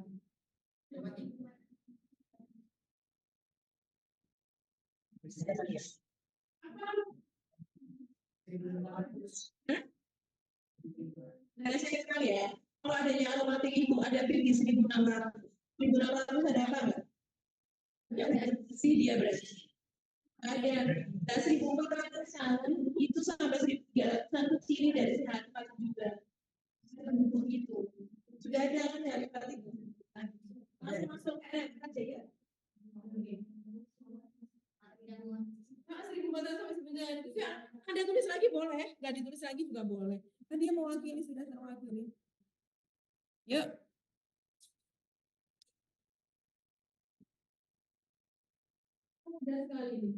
Nah, saya tahu ya, kalau adanya aromatik ibu ada di 1.600. 1.600 ada apa enggak? Yang bersih dia berarti. Ada 1.400 itu sampai 1.300 satu ciri dari sehat juga. Begitu. Sudah ada kan ya Pak Ibu? Masuk aja ya. Nah, 1.400 sampai 900. Ya, Anda tulis lagi boleh, nggak ditulis lagi juga boleh. Kan dia mewakili sudah terwakili. Yuk. Mudah sekali.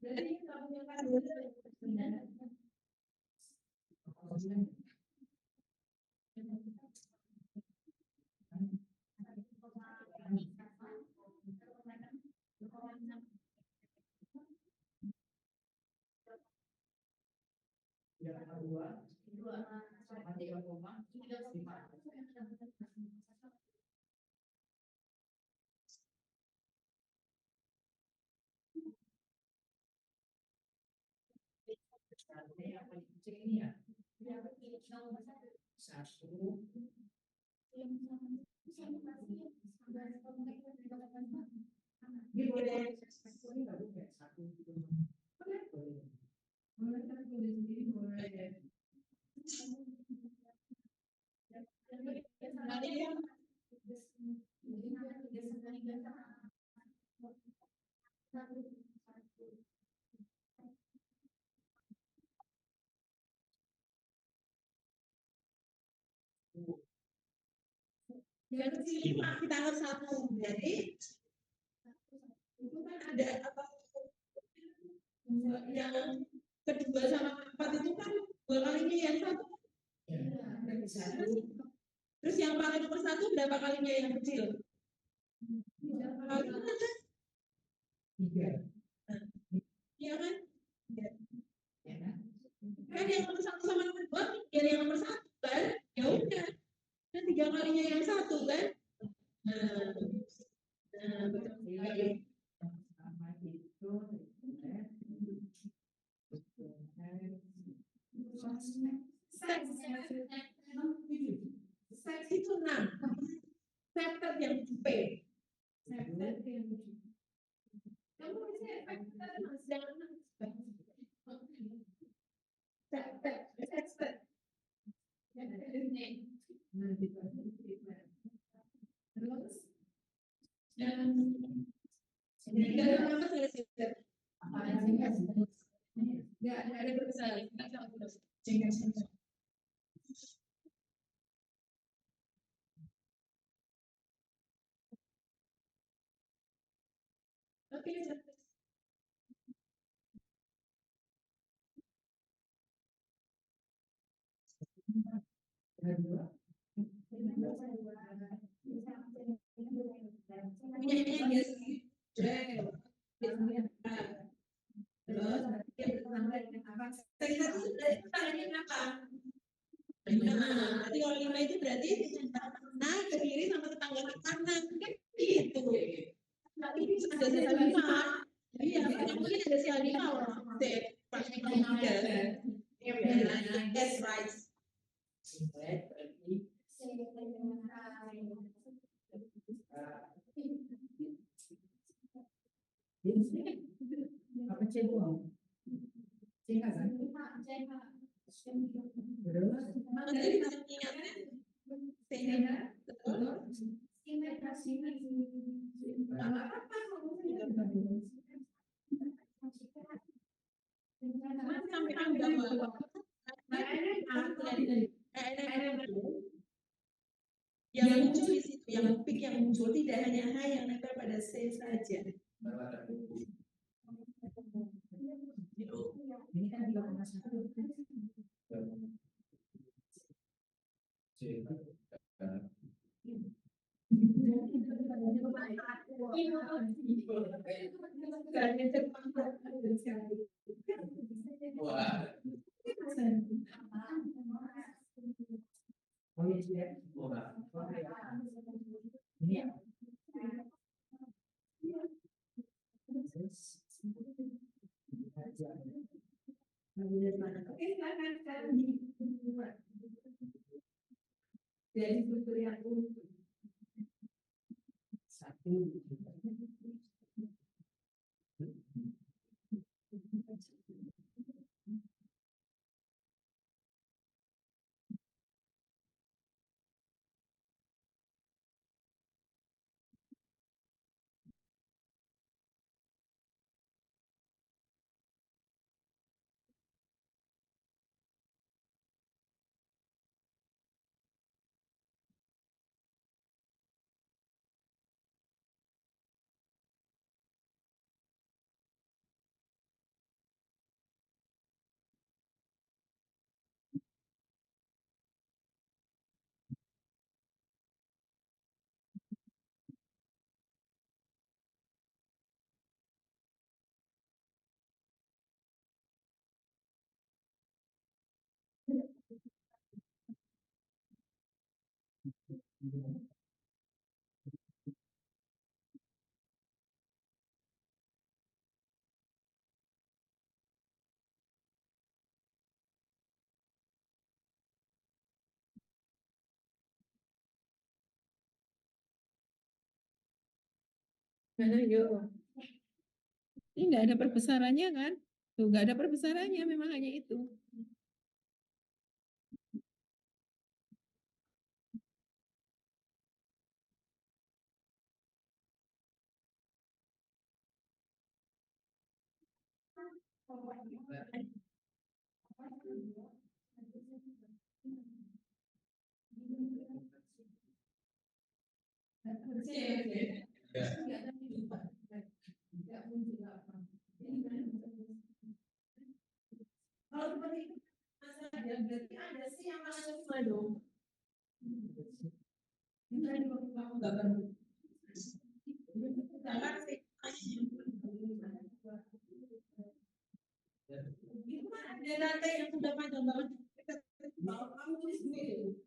Jadi kalau punya karbon yang kecil kita anggap satu. Jadi itu kan ada apa yang kedua sama empat itu kan dua kalinya yang satu. Terus yang paling nomor satu berapa kalinya yang kecil? Tiga. Iya kan? Kan yang nomor satu sama nomor dua, yang nomor satu kan? Ya udah. Kan tiga kalinya yang satu kan? Betul. Seks itu 6. Septet yang P. Septet yang kamu bisa septet jangan septet. Terus dan ini apa selesai? Nggak ada berusaha. Oke. Berarti kalau 5 itu berarti nah ke kiri sama tetangga ke kanan kan gitu. Tapi ada sisa 5. Iya, mungkin ada sisa 5 that's right. Apa cebong? Cengkak kan? Jadi ingatnya sehingga yang muncul di situ, yang peak yang muncul tidak hanya H yang nempel pada C saja. Ini kan 3,1. Jadi struktur yang satu. Mana yuk? Ini nggak ada perbesarannya kan? Tuh nggak ada perbesarannya, memang hanya itu. Kalau seperti itu, berarti ada sih yang mana cuma dong. Itu kan ada rantai yang sudah panjang banget. Kamu tulis dulu.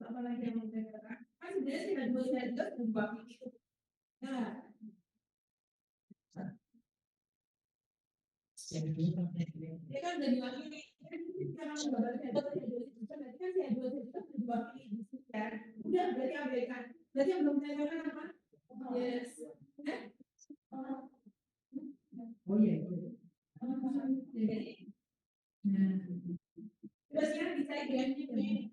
Apalagi yang mau dikatakan? Kan sebenarnya sih ada dua berubah itu. Nah, dia kan udah diwakili. Karena gambar hebat berarti kan si dua itu diwakili kan. Udah berarti abaikan. Berarti yang belum ditanyakan apa? Yes. Oh iya. Jadi, nah, terus yang bisa diganti nih.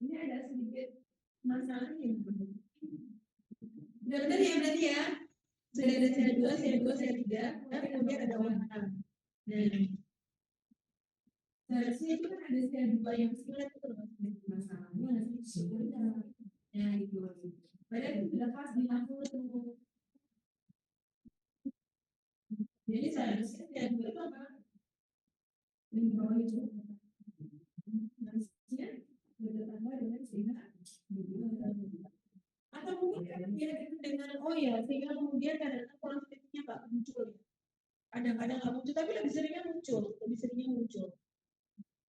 Ini ada sedikit masalahnya. Benar ya berarti ya. Sudah ada C2, C2, C3, dan kemudian ada warna. Nah, seharusnya itu kan ada C2 yang sebenarnya itu termasuk masalahnya. Nah, itu. Padahal itu sudah pas di lampu tuh. Jadi seharusnya C2 itu apa? Di bawah itu. Harusnya bertambah dengan C2. Atau mungkin kan dia dengan oh ya sehingga kemudian kadang-kadang konfliknya nggak muncul, kadang-kadang nggak muncul tapi lebih seringnya muncul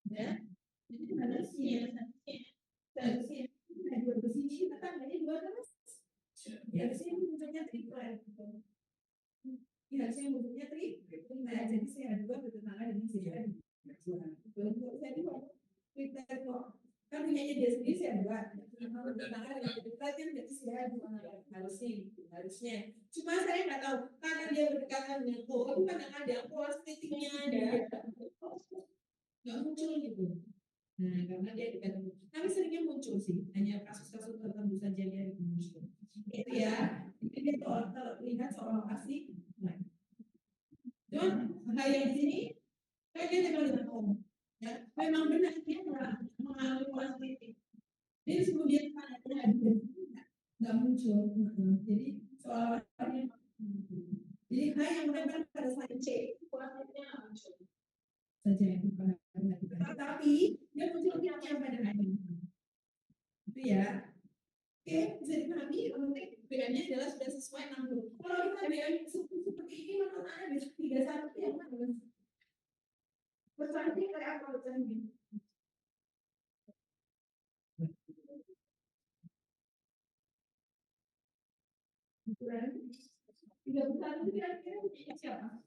ya. Jadi harusnya dua ke sini tetangganya dua terus ya harusnya munculnya triplek ya harusnya munculnya triplek. Nah jadi saya dua bertetangga dengan saya dua saya dua triplek kok kan punyanya dia sendiri saya dua bertetangga dengan triplek kan jadi saya dua harusnya cuma saya nggak tahu karena dia berdekatan dengan kok itu kadang-kadang pola titiknya ada nggak muncul gitu. Nah, karena dia dekat, tapi seringnya muncul sih, hanya kasus-kasus tertentu saja dia muncul. Itu ya, jadi dia kalau lihat soal asli, nah. Cuman yang di sini, kayak dia tinggal di Hongkong. Ya, memang benar dia mengalami pola titik. Jadi kemudian ada nggak muncul. Jadi soal jadi yang menempel pada slide C, pola titiknya nggak muncul. Saja yang tapi dia muncul yang pada hari itu ya. Oke, bisa dipahami yang penting bedanya adalah sudah sesuai 60. Kalau kita BM seperti ini menurut Anda bisa 31 yang mana? Pesannya kayak apa pesannya? Ukuran 31 itu kira-kira punya siapa?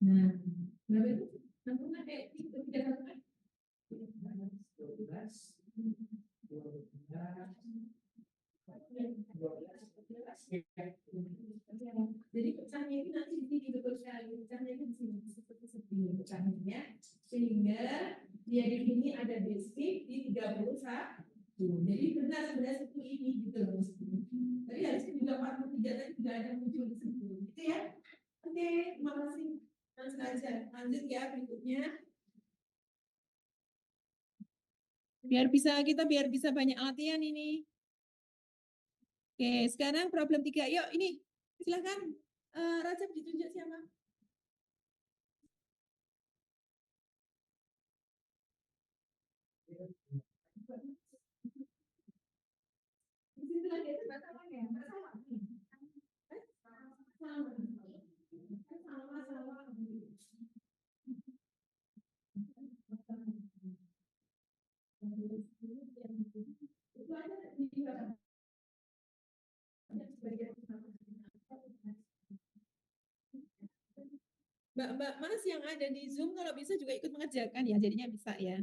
Nah, berapa itu? 60 kayak 31 kan? Jadi pecahnya itu nanti di sini betul sekali, pecahnya itu di sini seperti segini. pecahannya, sehingga dia di sini ada basic di 31. Jadi benar sebenarnya satu ini gitu loh. Tapi harusnya juga 43 tadi tidak ada muncul di situ. Gitu ya. Oke, terima kasih Mas Raja. Lanjut ya berikutnya. Biar bisa banyak latihan ini. Oke, sekarang problem 3. Yuk ini silakan Raja ditunjuk siapa? Mbak Mas yang ada di Zoom kalau bisa juga ikut mengerjakan ya, jadinya bisa ya.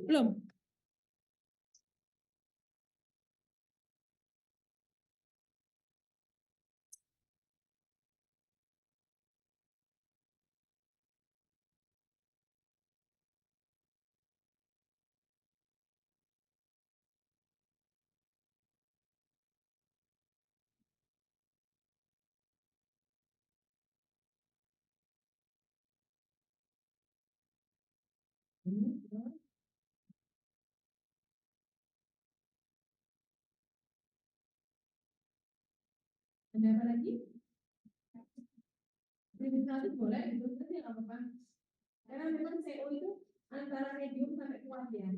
Belum. Ada apa lagi? Prinsip boleh, itu saja nggak apa-apa. Karena memang CO itu antara medium sampai kuat ya.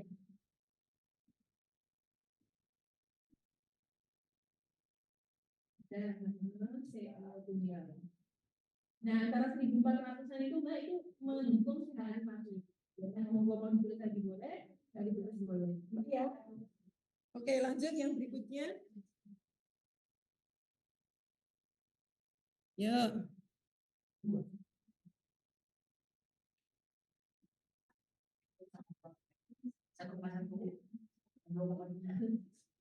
Dan CO tunggal. Nah, antara 1.400-an itu Mbak itu mendukung sekarang mati. Yang mau mobil tadi boleh, tadi boleh. Ya. Oke, lanjut yang berikutnya. Ya.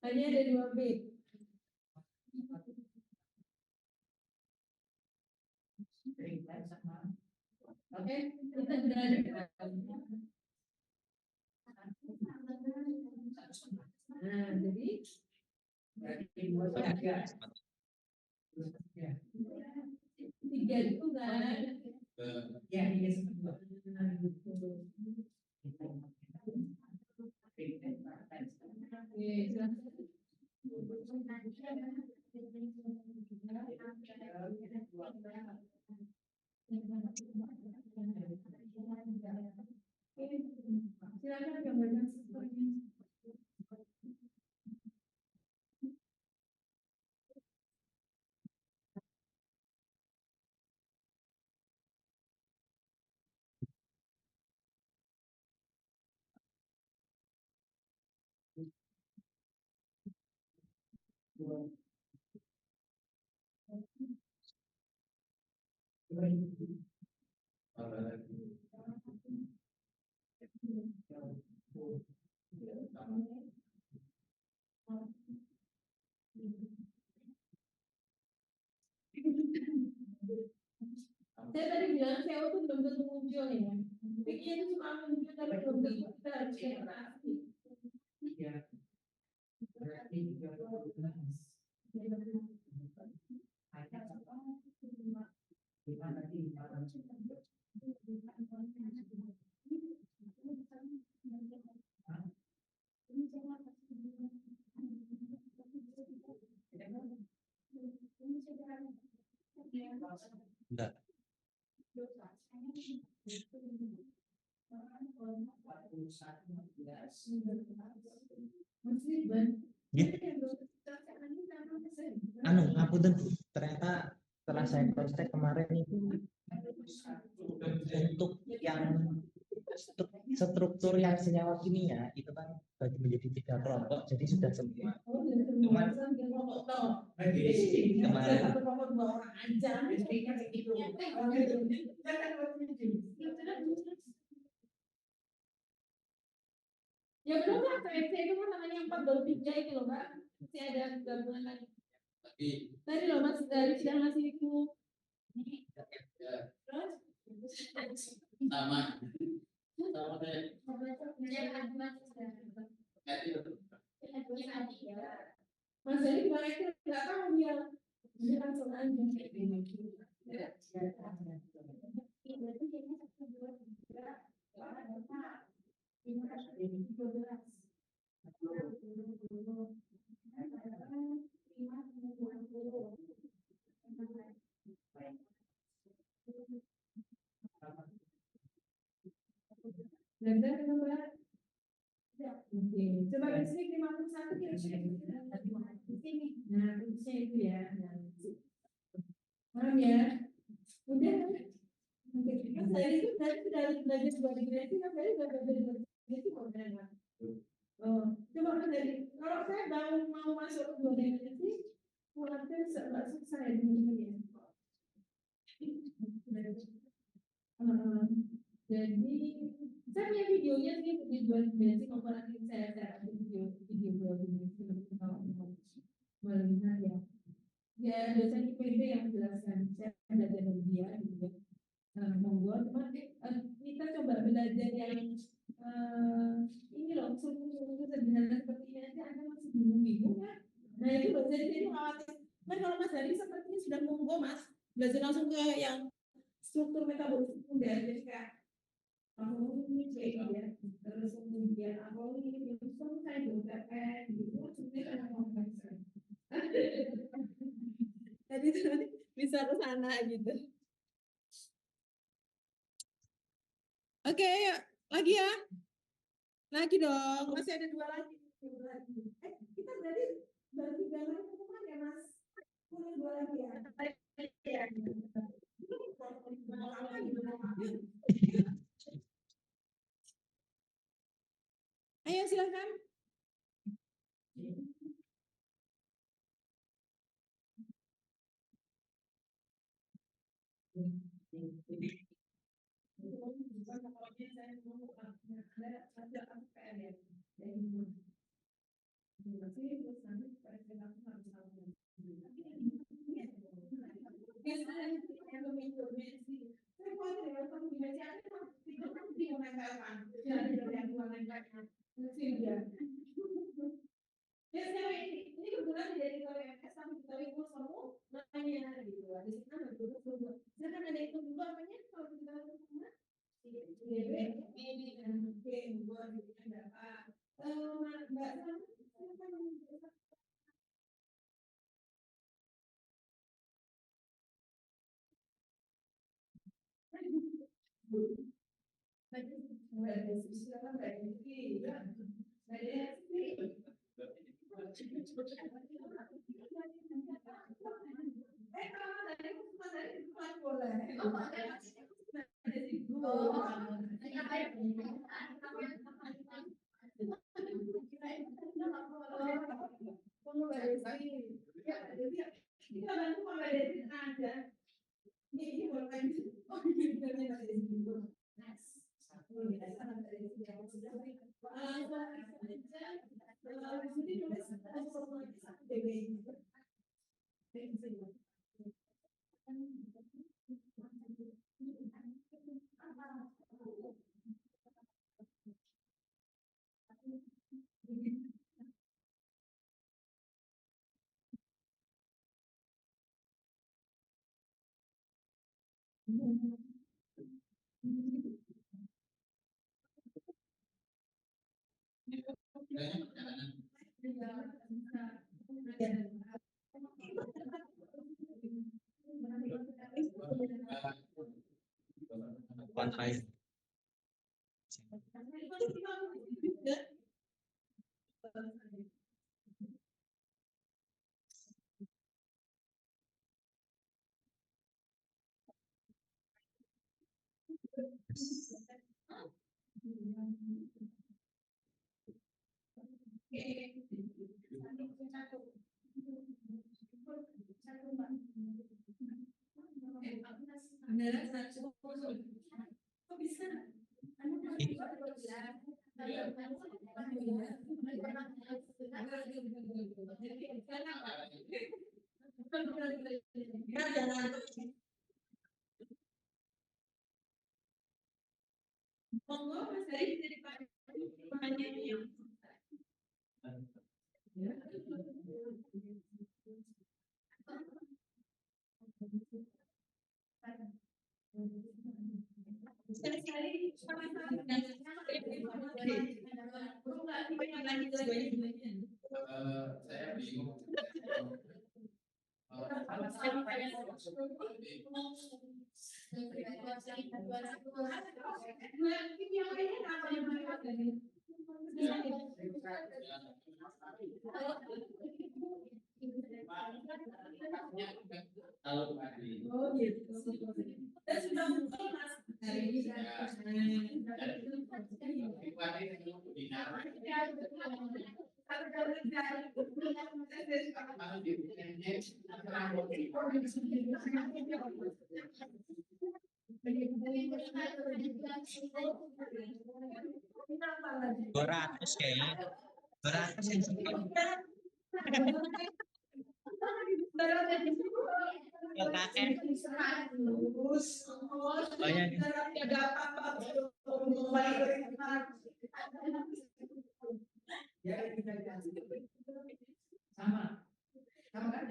Hanya ada 2 B. Oke, kita berada. Nah, jadi tiga itu kan ya ini silakan gambarkan seperti saya tadi bilang SEO itu belum tentu muncul ya. Pikirnya itu cuma muncul tapi belum tentu kita harus generasi. Iya. Berarti 30. Enggak. Anu, ngapunten Bu. Ternyata setelah saya cross check kemarin itu untuk yang struktur yang senyawa kimia itu kan bagi menjadi 3 kelompok, jadi sudah semua. Cuman kemarin ya belum lah, KFC itu kan namanya 4 baru 3 itu loh Mbak, masih ada gabungan lagi. Tadi loh Mas dari sudah ngasih itu. Sama. Mas Dari gimana itu nggak tahu dia langsung aja. Dan Mbak. Oke, coba listrik 51 kira-kira di sini. Nah, kuncinya itu ya. Paham ya? Udah. Kan saya itu tadi sudah belajar buat digresi, kan tadi sudah belajar digresi kok kan? Oh, coba kan dari kalau saya mau masuk ke digresi, mulai serba susah ya dulu ya. Jadi saya punya videonya sih di buat digresi komparatif saya ada video buat digresi kalau mau melihat ya. Ya dosen IPB yang menjelaskan, saya belajar dari dia gitu ya. Monggo, cuma kita coba belajar yang ini loh, sungguh-sungguh sederhana seperti ini aja, Anda masih bingung-bingung kan? Nah itu loh, jadi khawatir. Kan kalau Mas Dari sepertinya sudah monggo Mas, belajar langsung ke yang struktur metabolisme udah, jadi kayak ini kayak ya, terus kemudian ini selesai juga kan, gitu, sebenarnya kan mau jadi bisa ke sana gitu. Oke, lagi ya. Lagi dong, masih ada 2 lagi. Kita berarti baru 3 lagi teman ya Mas? Punya 2 lagi ya? Iya. Ayo silakan. Ini kebetulan dari KWMS kami ketahui semua namanya gitu. Di sana betul-betul. Silakan ada itu dulu apanya kalau kita semua. DB, ini dan B buat berapa? Mbak Monggo Mas Dari pertanyaannya. Saya bingung. Oh gitu. Kita sudah mulai Mas Dari. Ratus kayaknya. 200 yang sedikit. Banyak. Sama. Sama kan?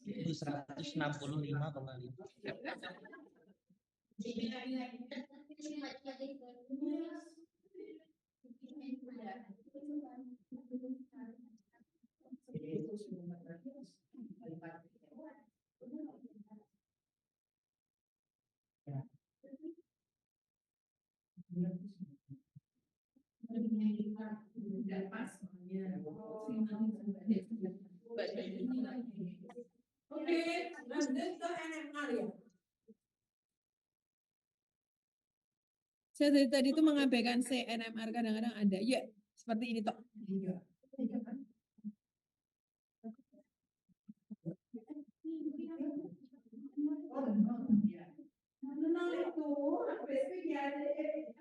Itu 165,5. Oke, lanjut ke NMR ya. Saya dari tadi itu mengabaikan CNMR kadang-kadang ada. Ya, seperti ini toh.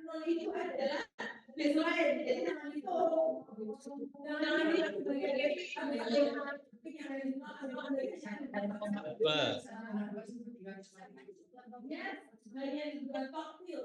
Nol itu adalah baseline. Jadi nol itu jangan bilang sebagai hanya juga toktil.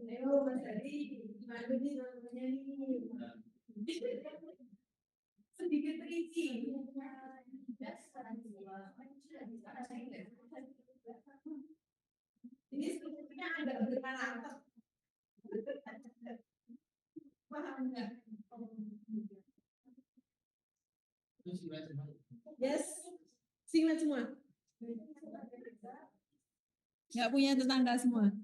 Ayo Mas Dari, gimana nih namanya nih? Sedikit tricky. Ini sebetulnya agak berkarakter. Paham nggak? Yes, singlet semua. Nggak punya tetangga semua.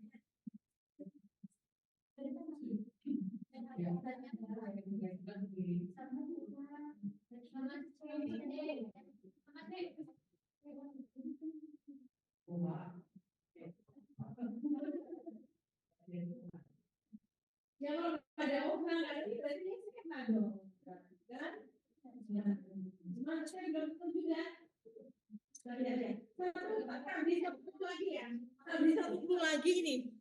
Ya kalau ada orang berarti belum juga. Habis 10 lagi ini.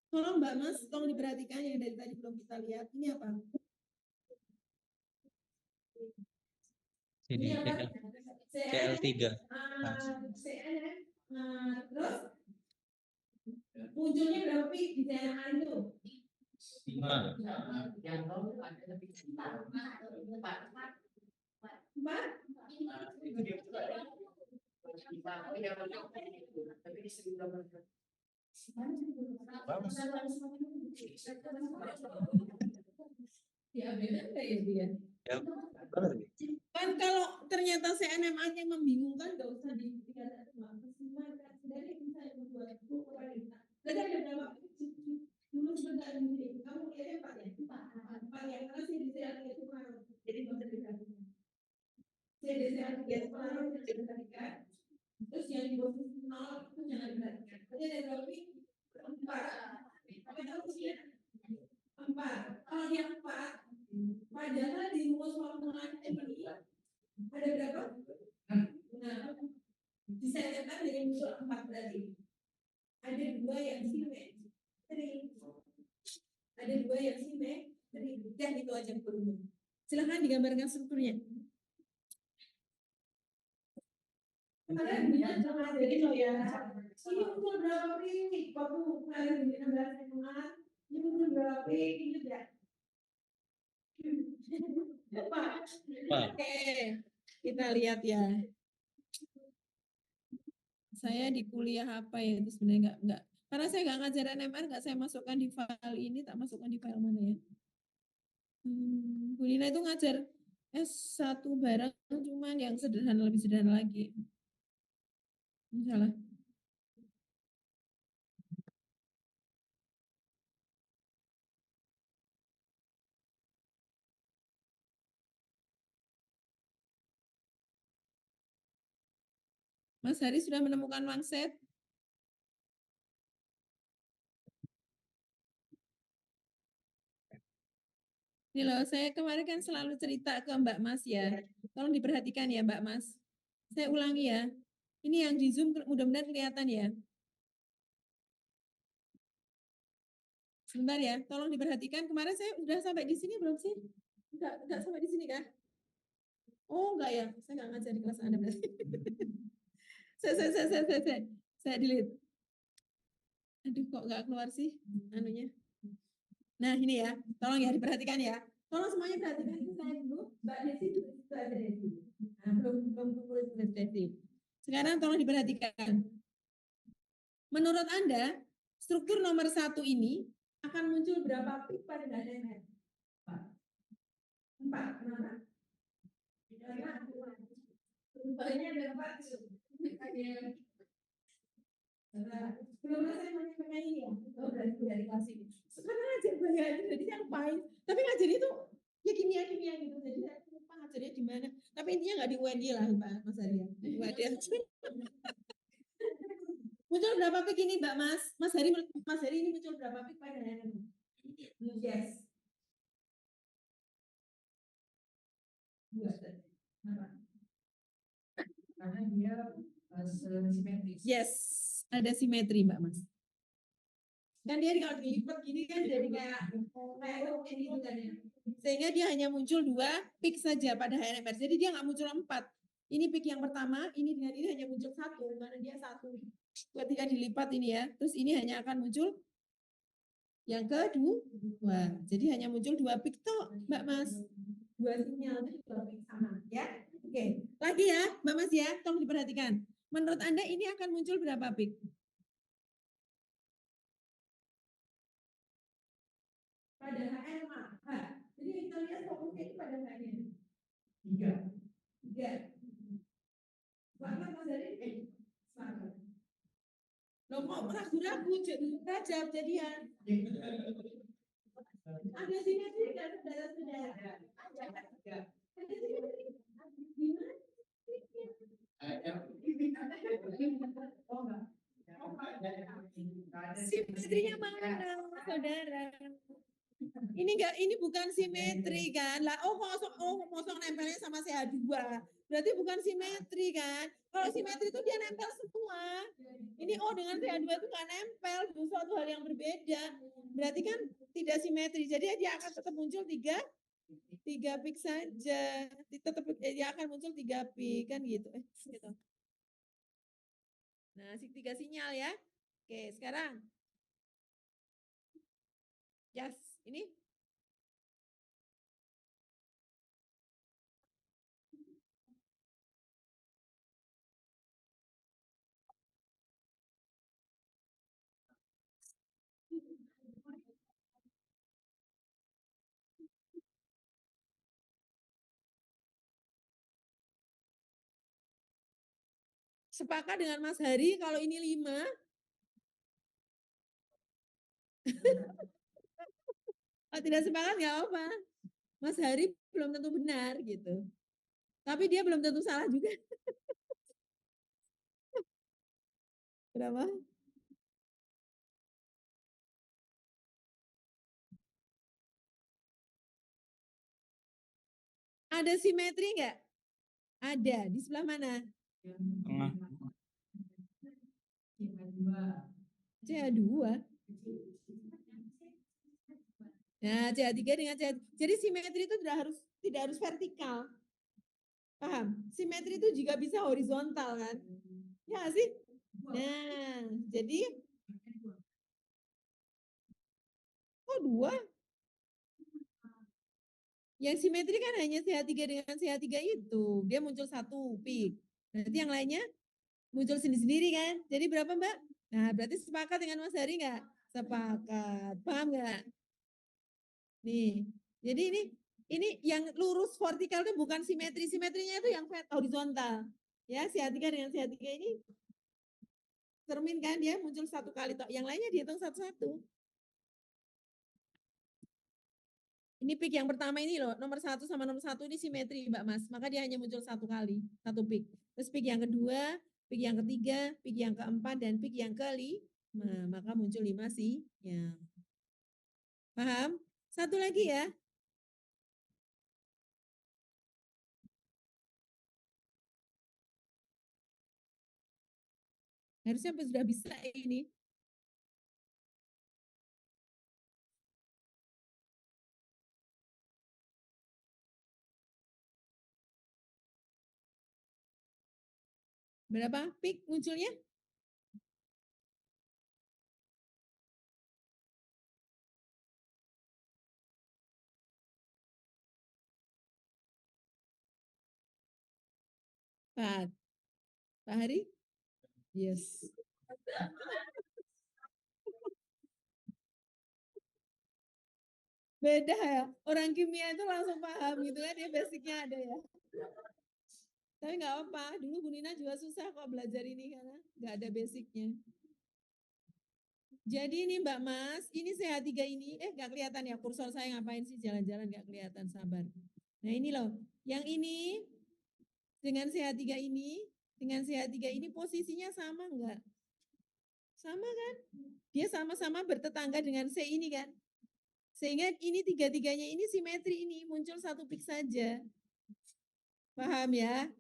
Tolong Mbak Mas, tolong diperhatikan yang dari tadi belum kita lihat. Ini apa? Ini apa? CL3. Terus munculnya berapa pi di CNA itu? 5. Empat? Ya beda ya dia. Ya, Kan kalau ternyata CNMA-nya membingungkan, nggak usah dikatakan dari bisa yang membuat jadi ada berapa dulu sebentar ini kamu lihatnya Pak ya Pak ya karena saya di CNMA itu pengaruh jadi nggak usah diperhatikan saya di CNMA itu pengaruh jadi diperhatikan terus yang di bawah 0 itu jangan diperhatikan jadi ada berapa 4 apa tahu sih 4 kalau yang 4 padahal di rumus formulaan ini ada berapa? Nah, disayangkan dari muncul 4 berarti. Ada 2 yang simetri. Ada 2 yang simetri. Dan itu aja berumur. Silahkan digambarkan strukturnya. Kemarin bisa cuma jadi ya. Ini muncul berapa ini? Waktu kemarin di 16 Maret, ini muncul berapa ini tidak? Oke, kita lihat ya. Saya di kuliah apa ya itu sebenarnya enggak karena saya nggak ngajar NMR nggak saya masukkan di file ini tak masukkan di file mana ya. Bu Lina itu ngajar S1 bareng cuman yang sederhana lebih sederhana lagi. Salah. Mas Hari sudah menemukan wangset? Ini loh, saya kemarin kan selalu cerita ke Mbak Mas ya. Tolong diperhatikan ya Mbak Mas. Saya ulangi ya. Ini yang di Zoom mudah-mudahan kelihatan ya. Sebentar ya, tolong diperhatikan. Kemarin saya udah sampai di sini belum sih? Enggak sampai di sini kan? Oh enggak ya, saya enggak ngajar di kelas Anda berarti. saya delete. Aduh kok enggak keluar sih anunya. Nah ini ya, tolong ya diperhatikan ya. Tolong semuanya perhatikan itu saya dulu. Mbak Desi sudah ada Desi. Nah, belum tulis Desi. Sekarang tolong diperhatikan. Menurut Anda, struktur nomor 1 ini akan muncul berapa pik pada HTML? 4. Kenapa? Banyak ada 4. Belum saya menyampaikan ini ya. Oh, berarti dari kelas ini. Sekarang ajar banyak, jadi yang paling. Tapi ngajar itu ya kimia gitu. Jadi saya lupa ngajarnya di mana. Tapi intinya nggak di UND lah, Pak Mas Arya. Di UND aja. Muncul berapa pik ini, Mbak Mas? Mas Hari ini muncul berapa pik pada HTML? Yes. 2. Karena dia simetris. Yes, ada simetri Mbak Mas. Dan dia kalau dilipat gini kan jadi kayak gitu kan ya. Sehingga dia hanya muncul 2 pik saja pada HNMR. Jadi dia nggak muncul 4. Ini pik yang pertama, ini dengan ini hanya muncul 1 karena dia 1. Ketika dilipat ini ya, terus ini hanya akan muncul yang kedua. Jadi hanya muncul 2 pik toh, Mbak Mas. 2 sinyalnya 2 pik sama ya. Oke, lagi ya, Mbak Mas ya, tolong diperhatikan. Menurut Anda ini akan muncul berapa pik? Pada HMA. Jadi kita lihat fokusnya itu pada HMA. 3. Bahkan Mas Dari, sepakat. Loh kok ragu-ragu, belajar jadian. Ada simetri kan saudara-saudara? Ada. Simetrinya mana, saudara? ini bukan simetri kan? Lah kosong nempelnya sama CH2. Berarti bukan simetri kan? Kalau simetri itu dia nempel semua. Ini O dengan CH2 itu nggak nempel, itu suatu hal yang berbeda. Berarti kan tidak simetri. Jadi dia akan tetap muncul tiga pik saja. Tetap dia akan muncul 3 pik kan gitu. Gitu. Nah, 3 sinyal ya. Oke, sekarang. Yes, ini sepakat dengan Mas Hari kalau ini 5. Oh, tidak sepakat nggak apa. Mas Hari belum tentu benar gitu. Tapi dia belum tentu salah juga. Berapa? Ada simetri nggak? Ada. Di sebelah mana? Tengah. CH2. Nah, CH3 dengan CH3. Jadi simetri itu tidak harus vertikal. Paham? Simetri itu juga bisa horizontal kan? Ya nggak sih? Nah, jadi kok 2? Yang simetri kan hanya CH3 dengan CH3 itu. Dia muncul 1 pik. Berarti yang lainnya muncul sendiri-sendiri kan? Jadi berapa Mbak? Nah, berarti sepakat dengan Mas Hari nggak? Sepakat. Paham nggak? Nih. Jadi ini yang lurus vertikal itu bukan simetri. Simetrinya itu yang horizontal. Ya, CH3 dengan CH3 ini cermin kan dia muncul 1 kali tok. Yang lainnya dihitung satu-satu. Ini pik yang pertama ini loh, nomor 1 sama nomor 1 ini simetri Mbak Mas. Maka dia hanya muncul 1 kali, 1 pik. Terus pik yang kedua, pik yang ketiga, pik yang keempat, dan pik yang kelima. Maka muncul 5 sih. Ya. Paham? Satu lagi ya. Harusnya sudah bisa ini. Berapa pik munculnya? Pak Hari? Yes. Beda ya. Orang kimia itu langsung paham gitu kan, dia basicnya ada ya. Tapi nggak apa, dulu Bu Nina juga susah kok belajar ini karena nggak ada basicnya. Jadi ini Mbak Mas, ini CH3 ini, nggak kelihatan ya kursor saya ngapain sih jalan-jalan nggak kelihatan, sabar. Nah ini loh, yang ini dengan CH3 ini, dengan CH3 ini posisinya sama nggak? Sama kan? Dia sama-sama bertetangga dengan C ini kan? Sehingga ini tiga-tiganya ini simetri ini, muncul 1 pik saja. Paham ya?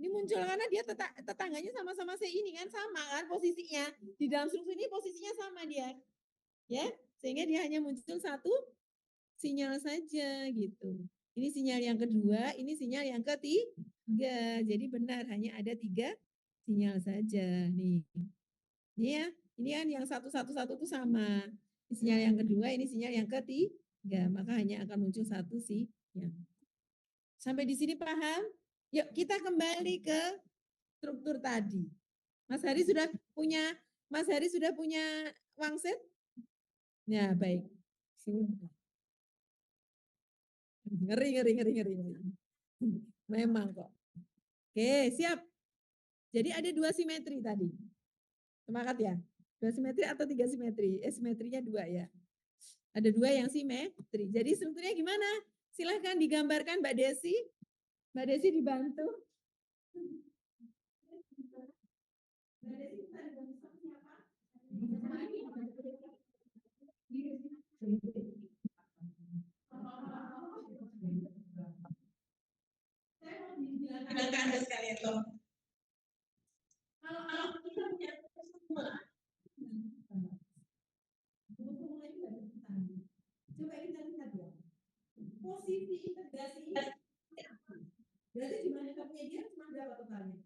Ini muncul karena dia tetangganya sama-sama C ini kan, sama kan posisinya. Di dalam struktur ini posisinya sama dia. Ya, sehingga dia hanya muncul 1 sinyal saja gitu. Ini sinyal yang kedua, ini sinyal yang ketiga. Jadi benar hanya ada 3 sinyal saja nih. Ini ya, ini kan yang 111 itu sama. Ini sinyal yang kedua, ini sinyal yang ketiga. Maka hanya akan muncul 1 sinyal. Sampai di sini paham? Yuk kita kembali ke struktur tadi. Mas Hari sudah punya wangsit? Ya, baik. Ngeri. Memang kok. Oke, siap. Jadi ada 2 simetri tadi. Sepakat ya? 2 simetri atau 3 simetri? Simetrinya 2 ya. Ada 2 yang simetri. Jadi strukturnya gimana? Silahkan digambarkan Mbak Desi. Mbak Desi dibantu. Mbak Desi bisa dibantu apa? Anda sekalian loh. Kalau kita punya semua, coba kita lihat ya. Posisi integrasi ini berarti di mana kamunya dia cuma berapa totalnya?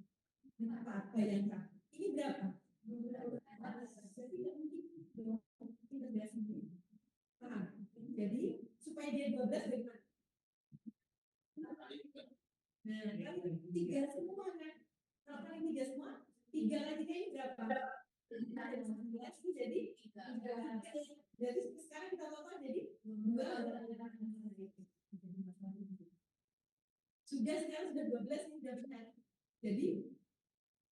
Berapa? Bayangkan. Ini berapa? Jadi nggak mungkin integrasi ini. Paham? Jadi supaya dia 12 bagaimana? Nah, kali 3 semua kan? Kalau kali 3 semua, 3 kali 3 ini berapa? Jadi 3. Jadi sekarang kita total jadi 2. Sudah sekarang sudah 12 ini sudah benar. Jadi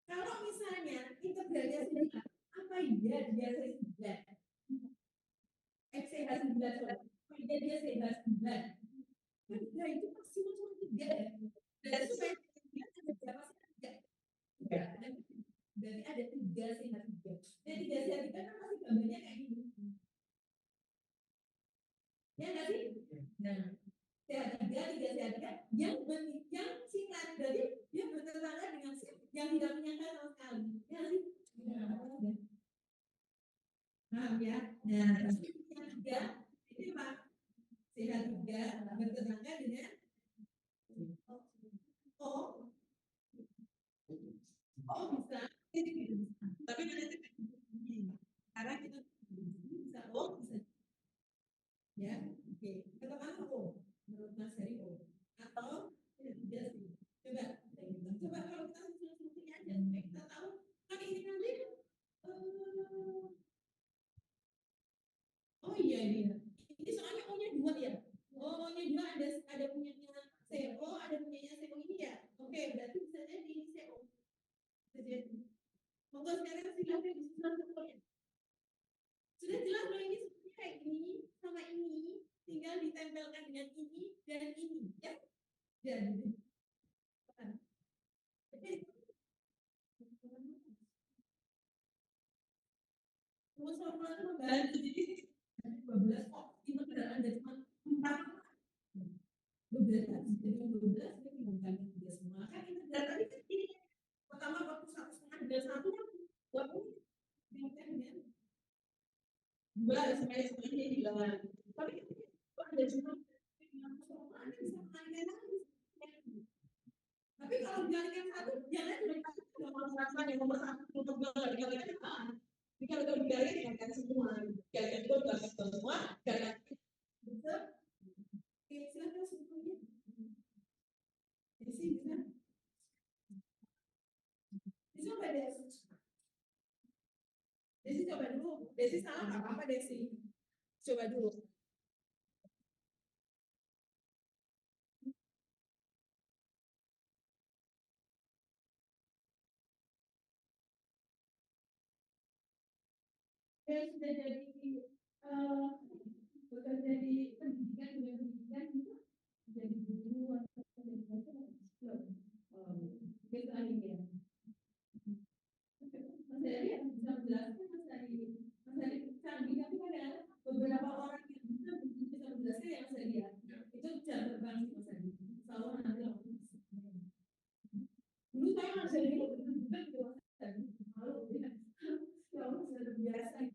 kalau misalnya integralnya sendiri apa iya dia sehingga FCH 9 apa iya dia sehingga 9 nah itu maksimal cuma 3 ya dan supaya ada berapa sih 3 berarti ada 3 sehingga 3 dan 3 sehingga 3 kan pasti gambarnya kayak gini ya nggak sih nah sehingga 3 yang singkat berarti dia bertetangga dengan yang tidak punya kata sama sekali ya sih paham ya nah yang 3 ini apa sehat 3 bertetangga dengan bisa tapi nanti karena kita bisa bisa ya oke katakan menurut Mas Heri atau tidak sih coba kalau kita solusinya aja supaya kita tahu kan ini nanti oh iya ini soalnya O-nya 2 ya O-nya 2 ada punyanya CO ada punyanya CO ini ya oke berarti bisa jadi ini CO bisa jadi monggo sekarang silahkan disusun semuanya sudah jelas bahwa ini sebenarnya kayak gini sama ini tinggal ditempelkan dengan ini dan ini ya jadi terus sama membantu jadi 12 kok ini kendaraan dari 4 12 jadi 12 ini bukan 3 semua kan ini tadi kan ini pertama waktu 1,5 dan 1 kan 20 2 semuanya hilang tapi ada cuma bisa mengalihkan tapi kalau dikalikan 1 jangan nomor yang nomor 1 untuk dikalikan apa kalau dikalikan semua dikalikan 12 semua dikalikan betul oke silakan sebetulnya Desi bisa coba Desi coba dulu Desi salah nggak apa-apa Desi coba dulu saya sudah jadi bekerja di pendidikan dunia pendidikan itu jadi guru atau jadi gitu aja ya Mas Heri bisa menjelaskan Mas Heri canggih tapi ada beberapa orang yang bisa menjelaskan ya Mas Heri ya itu jam terbang sih Mas Heri selalu nanti dulu saya Mas Heri malu ya sudah terbiasa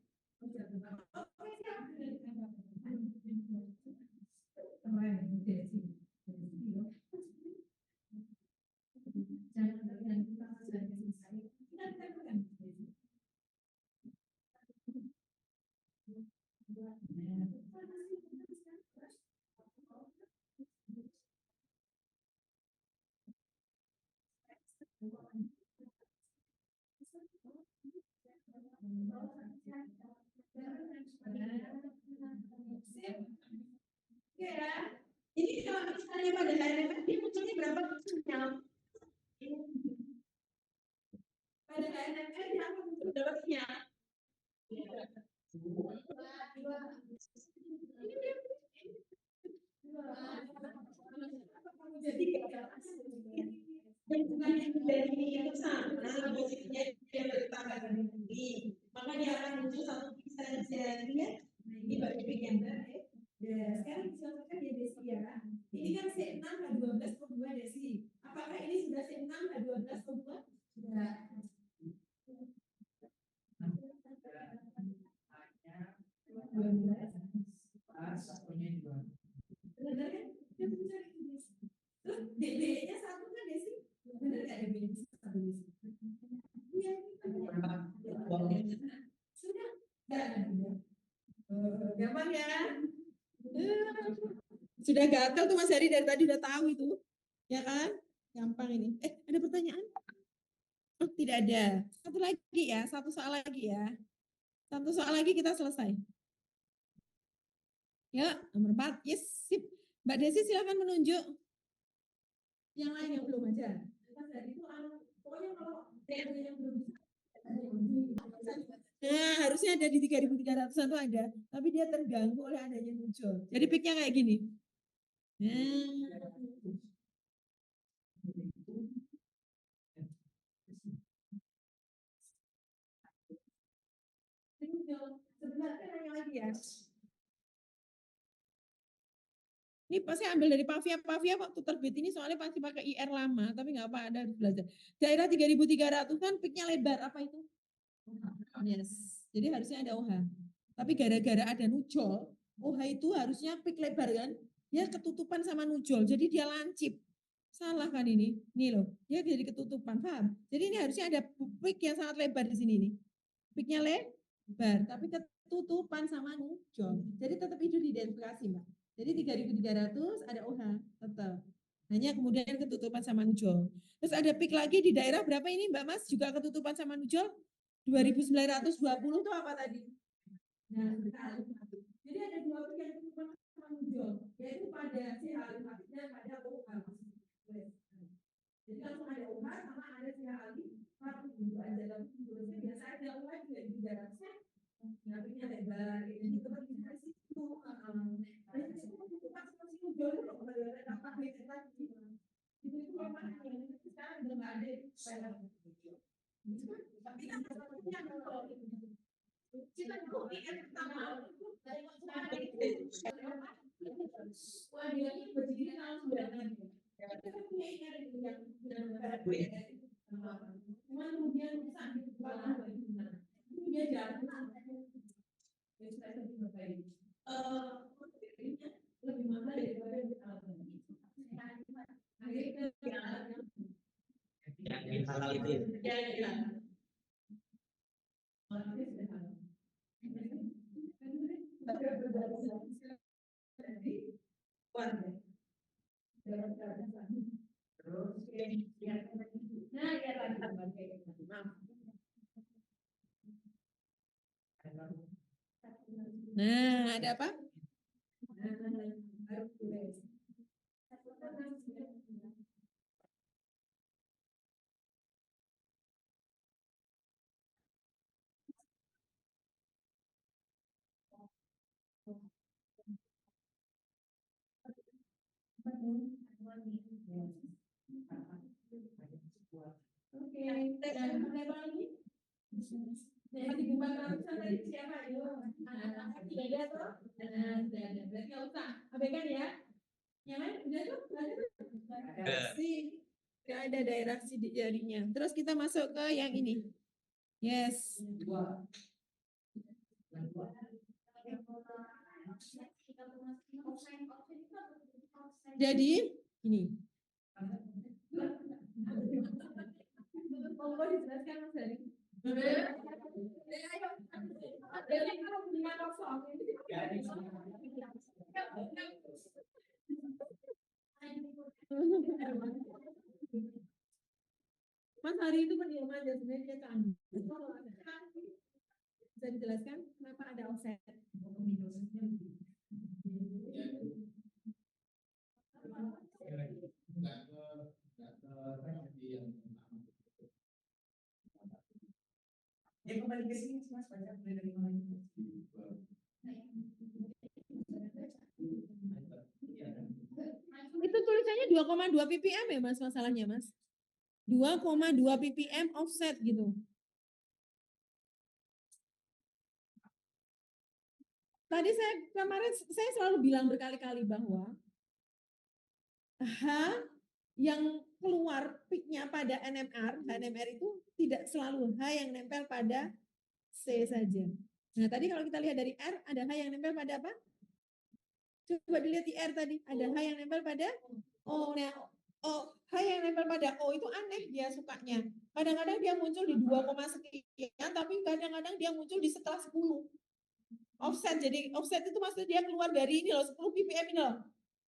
Ya, ini kalau misalnya pada HRMS dia munculnya berapa sinyal? Pada HRMS dia akan muncul berapa sinyal? Jadi bukannya dari yang sama posisinya dia bertambah tinggi, maka dia akan muncul satu pikiran jadinya ini bagi yang baik. Ya, sekarang dicontohkan ya Desi ya. Ini kan C6 K12 per 2 Desi. Apakah ini sudah C6 D-nya satu kan Desi? Benar nggak D-nya satu Desi? Iya. Sudah? Nggak ada. Gampang ya? Sudah gagal tuh Mas Heri dari tadi udah tahu itu. Ya kan? Gampang ini. Ada pertanyaan? Oh, tidak ada. Satu lagi ya, satu soal lagi ya. Satu soal lagi kita selesai. Ya, nomor 4. Yes, sip. Mbak Desi silakan menunjuk. Yang lain yang belum aja. Pokoknya kalau yang belum bisa. Nah, harusnya ada di 3.300 tuh ada, tapi dia terganggu oleh adanya muncul. Jadi picknya kayak gini. Nah. Sebenarnya nanya lagi ya. Ini pasti ambil dari Pavia. Pavia waktu terbit ini soalnya pasti pakai IR lama, tapi nggak apa ada belajar. Daerah 3.300 kan picknya lebar, apa itu? Yes. Jadi harusnya ada OH. Tapi gara-gara ada nujol, OH itu harusnya pick lebar kan? Dia ketutupan sama nujol, jadi dia lancip. Salah kan ini? Nih loh, dia jadi ketutupan, paham? Jadi ini harusnya ada pick yang sangat lebar di sini nih. Picknya lebar, tapi ketutupan sama nujol. Jadi tetap itu diidentifikasi, Mbak. Jadi 3.300 ada OH tetap. Hanya kemudian ketutupan sama nujol. Terus ada pick lagi di daerah berapa ini Mbak Mas? Juga ketutupan sama nujol? 2.920 itu apa tadi? Nah, jadi ada dua pick yang ketutupan sama nujol, yaitu pada CH dan pada OH. Jadi langsung ada OH sama ada CH satu aja, tapi biasa ada OH juga di dalamnya. Nah, picknya lebar, ini juga bisa di situ. Itu memang sekarang udah nggak ada. Tapi kan kalau kita dulu pertama wah dia ini berdiri tahun 90. Kita punya yang cuma kemudian bisa dia jalan lebih mahal daripada yang halal itu ya. Nah, ada apa? Oke, dan apa lagi? Jadi dibuka ratusan tadi siapa itu? Tidak ada tuh? Tidak ada. Berarti nggak usah. Abaikan ya. Yang lain udah tuh? Ada. Nggak ada daerah sidik jarinya. Terus kita masuk ke yang ini. Yes. Jadi ini. Monggo dijelaskan Mas Dari. Mas Hari itu pendiam aja sebenarnya dia canggih. Bisa dijelaskan kenapa ada offset? Ya kembali ke sini Mas, baca dari mana? Itu tulisannya 2,2 ppm ya Mas masalahnya Mas. 2,2 ppm offset gitu. Tadi kemarin saya selalu bilang berkali-kali bahwa H yang keluar peaknya pada NMR, NMR itu tidak selalu H yang nempel pada C saja. Nah tadi kalau kita lihat dari R, ada H yang nempel pada apa? Coba dilihat di R tadi, ada H yang nempel pada O. Nah, H yang nempel pada O itu aneh dia sukanya. Kadang-kadang dia muncul di 2, sekian, tapi kadang-kadang dia muncul di setelah 10. Offset, jadi offset itu maksudnya dia keluar dari ini loh, 10 ppm ini loh.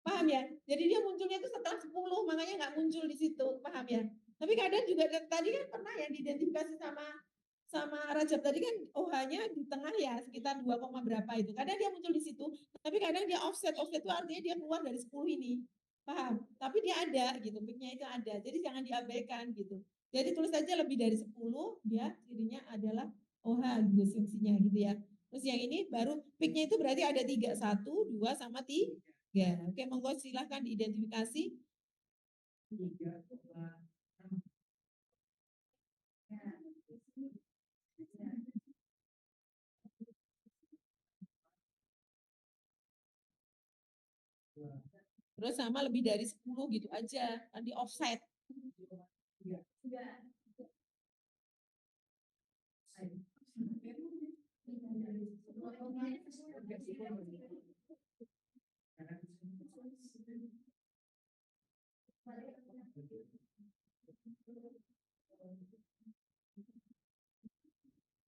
Paham ya? Jadi dia munculnya itu setelah 10, makanya nggak muncul di situ, paham ya? Tapi kadang juga tadi kan pernah yang diidentifikasi sama Rajab tadi kan OH-nya di tengah ya, sekitar 2, berapa itu. Kadang dia muncul di situ, tapi kadang dia offset. Offset itu artinya dia keluar dari 10 ini. Paham? Tapi dia ada gitu, peaknya itu ada. Jadi jangan diabaikan gitu. Jadi tulis saja lebih dari 10, dia cirinya adalah OH gitu fungsinya gitu ya. Terus yang ini baru peaknya itu berarti ada 3, 1, 2, sama 3. Oke, monggo silahkan diidentifikasi. 3,6. Terus sama lebih dari 10 gitu aja, kan di offset.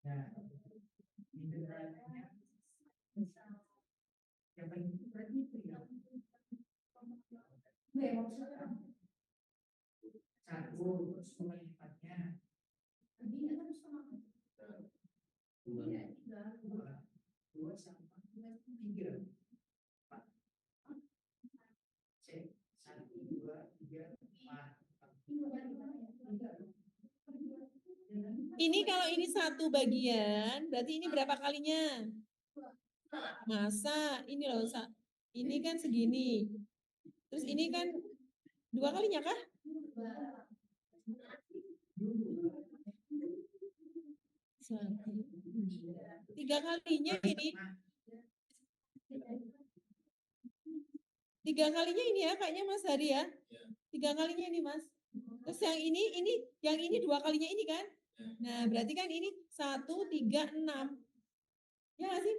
Nah, integralnya yang paling berarti itu ya. Satu terus melipatnya. Dua sama 3. C 1, 2, 3, 4. Ini kalau ini satu bagian, berarti ini berapa kalinya? Masa ini loh, ini kan segini. Terus ini kan 2 kalinya kah? 3 kalinya ini. 3 kalinya ini ya, kayaknya Mas Hari ya. 3 kalinya ini Mas. Terus yang ini 2 kalinya ini kan? Nah, berarti kan ini 1, 3, 6. Ya nggak sih?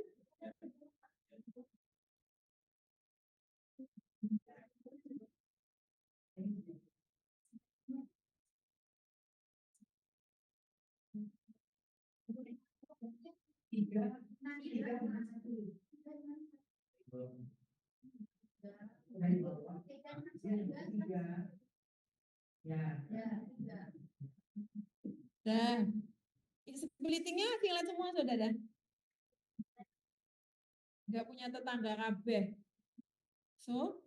Dari bawah. Ya. Nah, splittingnya silat semua saudara. Nggak punya tetangga kabeh. So,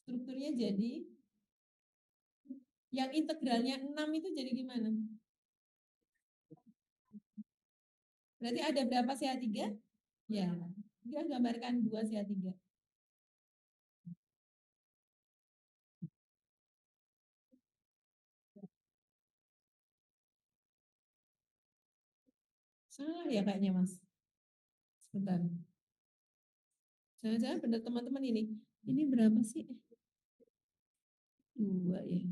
strukturnya jadi yang integralnya 6 itu jadi gimana? Berarti ada berapa CH3? Ya, dia gambarkan 2 CH3. Salah ya kayaknya Mas. Sebentar. Jangan-jangan benar teman-teman ini. Ini berapa sih? 2 ya.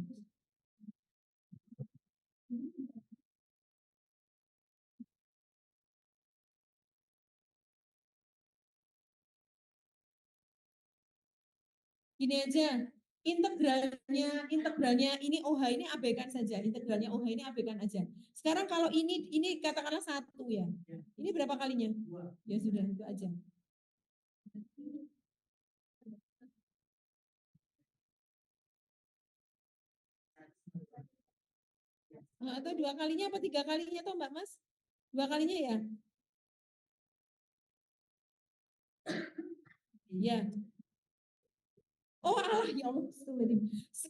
Gini aja, integralnya ini OH ini abaikan saja, integralnya OH ini abaikan aja. Sekarang kalau ini katakanlah 1 ya. Ini berapa kalinya? Ya sudah, itu aja. Atau 2 kalinya apa 3 kalinya toh Mbak Mas? 2 kalinya ya? Ya. Oh Allah, ya Allah.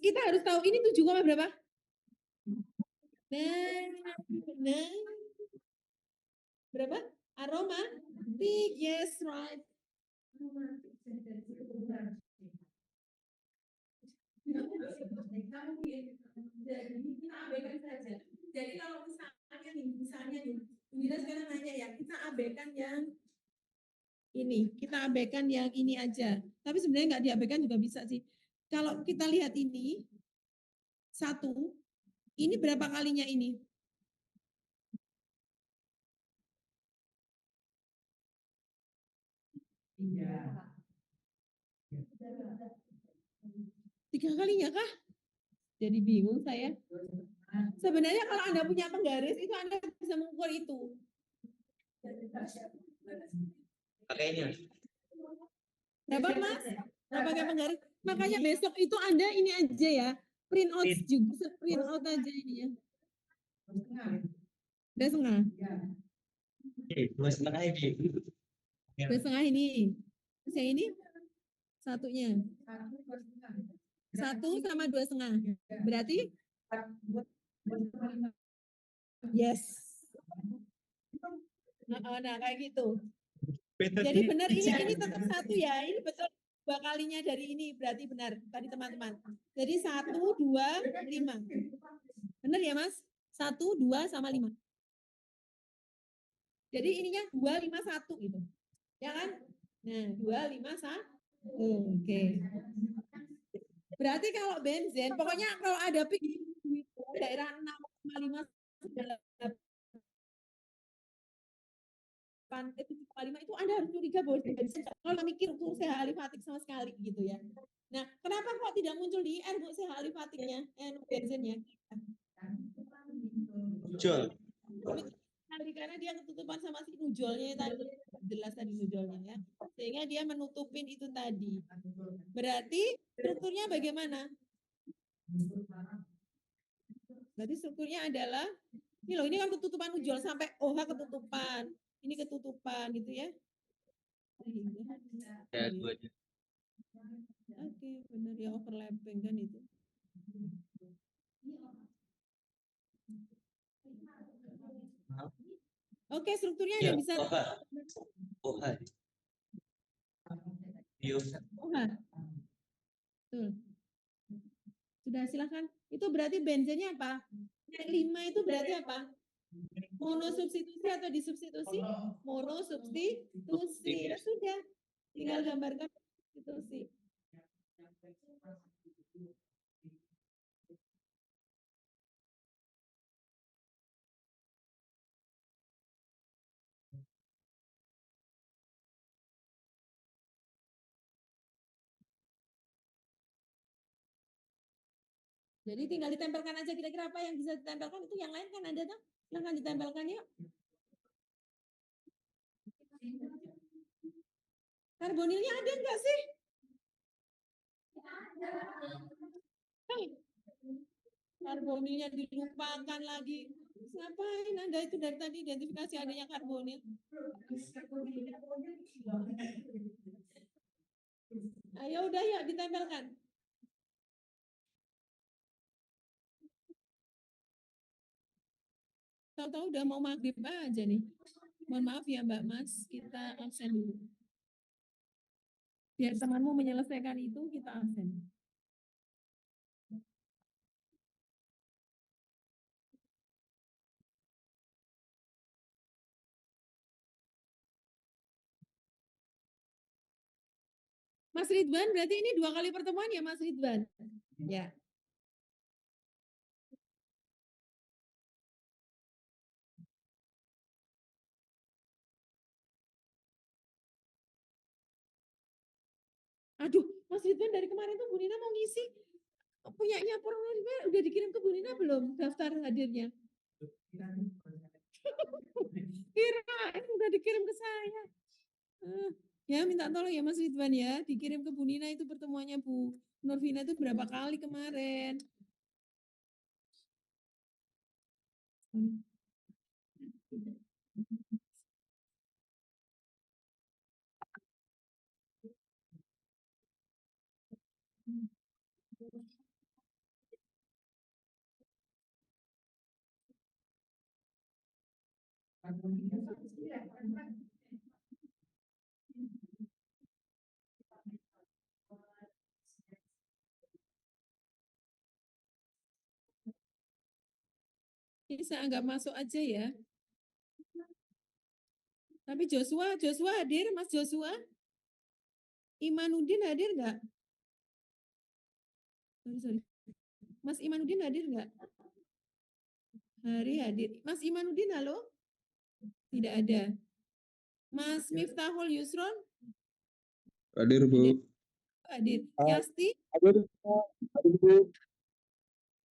Kita harus tahu ini 7, berapa? Nah. Berapa? Aromatik, yes, right. Jadi kita abaikan saja. Jadi kalau misalnya nih, Indira sekarang nanya ya, kita abaikan yang ini aja. Tapi sebenarnya nggak diabaikan juga bisa sih. Kalau kita lihat ini, 1, ini berapa kalinya ini? 3 3 kalinya kah? Jadi bingung saya. Sebenarnya kalau Anda punya penggaris itu Anda bisa mengukur itu. Pakainya. Berapa Mas? Nggak pakai penggaris. Makanya besok itu Anda ini aja ya. Print out juga, print out aja ini ya. 2,5. Oke, 2,5 ini. 2,5 ini. Terus yang ini satunya. 1 sama 2,5. Berarti yes. Nah, kayak gitu. Jadi benar ini tetap 1 ya. Ini betul 2 kalinya dari ini berarti benar tadi teman-teman. Jadi 1, 2, 5. Benar ya Mas? 1, 2 sama 5. Jadi ininya 2, 5, 1 gitu. Ya kan? Nah, 2, 5, 1. Oke. Berarti kalau benzen, pokoknya kalau ada pik di daerah 6,5 7,5 itu Anda harus curiga bahwa itu bensin. Kalau mikir untuk CH alifatik sama sekali gitu ya. Nah, kenapa kok tidak muncul di IR Bu CH alifatiknya, bensinnya? Muncul. Karena dia ketutupan sama si nujolnya tadi, jelas tadi nujolnya ya, sehingga dia menutupin itu tadi. Berarti strukturnya bagaimana? Berarti strukturnya adalah ini loh, ini kan ketutupan nujol sampai OH ketutupan, ini ketutupan gitu ya. Ya, duanya. Oke, benar ya, overlapping kan itu. Oke, strukturnya Ya, ada bisa OH. OH. Biosa. OH. Betul. Sudah silakan. Itu berarti bensinnya apa? Yang 5 itu berarti apa? Monosubstitusi atau disubstitusi? Monosubstitusi. Ya sudah. Tinggal gambarkan substitusi. Jadi tinggal ditempelkan aja kira-kira apa yang bisa ditempelkan itu yang lain kan ada tuh. Silahkan ditempelkan yuk. Karbonilnya ada enggak sih? Karbonilnya dilupakan lagi. Ngapain Anda itu dari tadi identifikasi adanya karbonil? Ayo udah yuk ditempelkan. Tahu-tahu udah mau maghrib aja nih. Mohon maaf ya Mbak Mas, kita absen dulu. Biar temanmu menyelesaikan itu, kita absen. Mas Ridwan, berarti ini 2 kali pertemuan ya Mas Ridwan? Ya. Aduh, Mas Ridwan dari kemarin tuh Bu Nina mau ngisi. Punyanya formulir udah dikirim ke Bu Nina belum daftar hadirnya? Kirain udah dikirim ke saya. Ya minta tolong ya Mas Ridwan ya, dikirim ke Bu Nina itu pertemuannya Bu Nurvina itu berapa kali kemarin. Bisa anggap masuk aja ya. Tapi Joshua hadir, Mas Joshua? Imanuddin hadir nggak? Sorry. Mas Imanuddin hadir nggak? Hari hadir. Mas Imanuddin, halo? Tidak ada. Mas Miftahul Yusron? Hadir, Bu. hadir. Ah, Yasti, hadir, hadir Bu.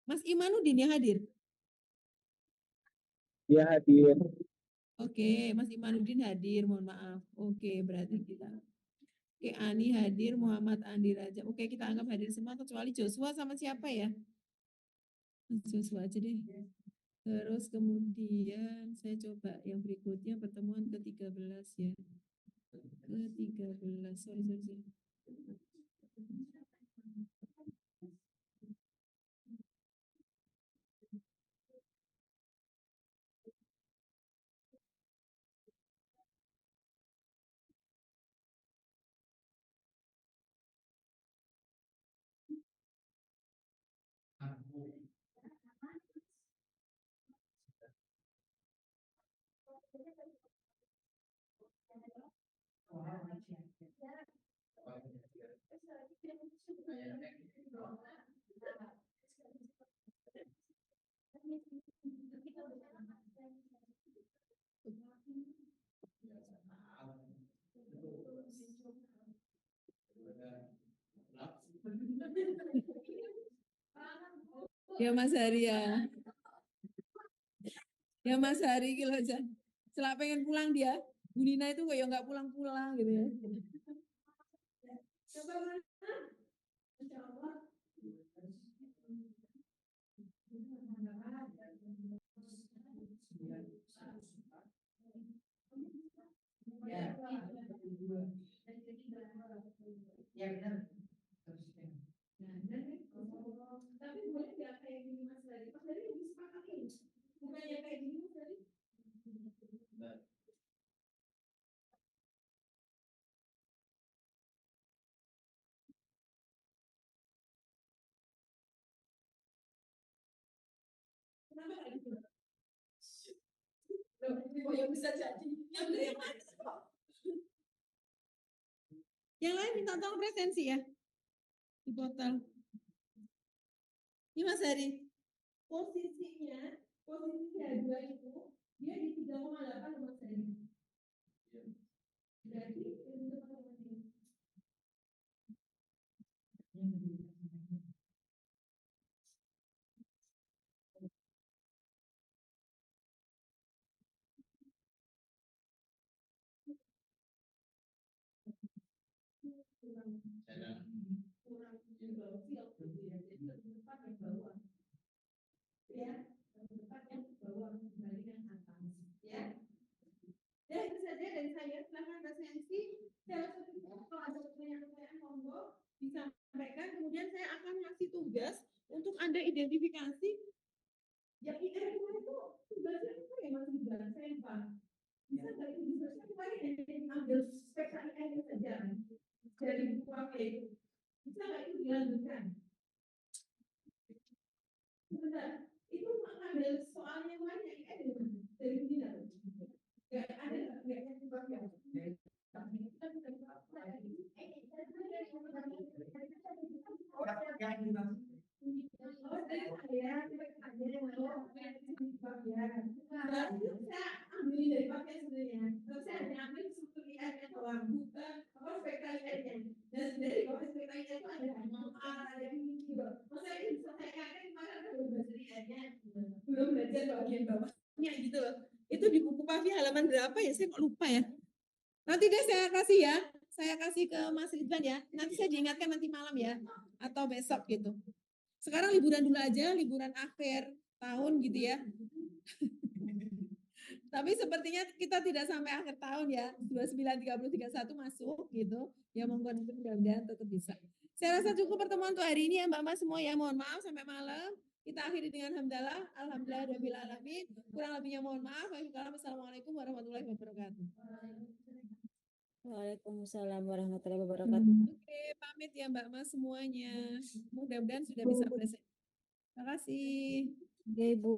Mas Imanuddin yang hadir. Dia hadir. Oke, Mas Imanuddin hadir, mohon maaf. Oke, berarti kita. Oke, Ani hadir, Muhammad Andi Raja. Oke, kita anggap hadir semua kecuali Joshua sama siapa ya? Joshua aja deh. Terus kemudian saya coba yang berikutnya pertemuan ke-13 ya. Ke-13, sorry. Ya Mas Hari ya. Ya Mas Hari gitu aja. Setelah pengen pulang dia, Bu Nina itu kok ya nggak pulang-pulang gitu ya. Coba mana? Insya Allah. Ya benar. Tapi boleh nggak kayak gini Mas Dari? Mas Dari lebih sepakat ini. Bukannya kayak gini Mas Dari? Kenapa nggak gitu? Loh, yang bisa jadi. Yang dari yang lain kok. Yang lain minta tolong presensi ya. Di portal. Ini Mas Hari. Posisinya, posisi H2 itu, dia di 3,8 Mas Hari. Berarti, untuk apa-apa? Kurang juga feel gitu ya. Jadi lebih tepat yang bawah. Ya, lebih tepat yang bawah dibanding yang atas. Ya. Ya itu saja dari saya. Silahkan Mbak Sensi. Kalau ada pertanyaan-pertanyaan monggo disampaikan. Kemudian saya akan ngasih tugas untuk Anda identifikasi yang IR itu tugasnya apa ya Mas Rizal? Saya lupa. Bisa nggak itu tugasnya kemarin ambil spek IR saja dari buku apa itu? Bisa nggak itu dilanjutkan? Sebentar, itu mengambil soalnya mana IR dari sini nggak ada nggak yang dipakai. Belum belajar bagian bawahnya gitu loh. Itu di buku Pavi halaman berapa ya? Saya kok lupa ya. Nanti deh saya kasih ya. Saya kasih ke Mas Ridwan ya. Nanti saya diingatkan nanti malam ya. Atau besok gitu. Sekarang liburan dulu aja, liburan akhir tahun gitu ya. Tapi sepertinya kita tidak sampai akhir tahun ya. 29, 30, 31 masuk gitu. Ya monggo nanti mudah-mudahan tetap bisa. Saya rasa cukup pertemuan untuk hari ini ya Mbak Mas semua ya. Mohon maaf sampai malam. Kita akhiri dengan hamdalah. Alhamdulillah. Kurang lebihnya mohon maaf. Wassalamualaikum warahmatullahi wabarakatuh. Waalaikumsalam warahmatullahi wabarakatuh. Oke, pamit ya Mbak Mas semuanya. Mudah-mudahan sudah bisa present. Terima kasih. Oke, Bu.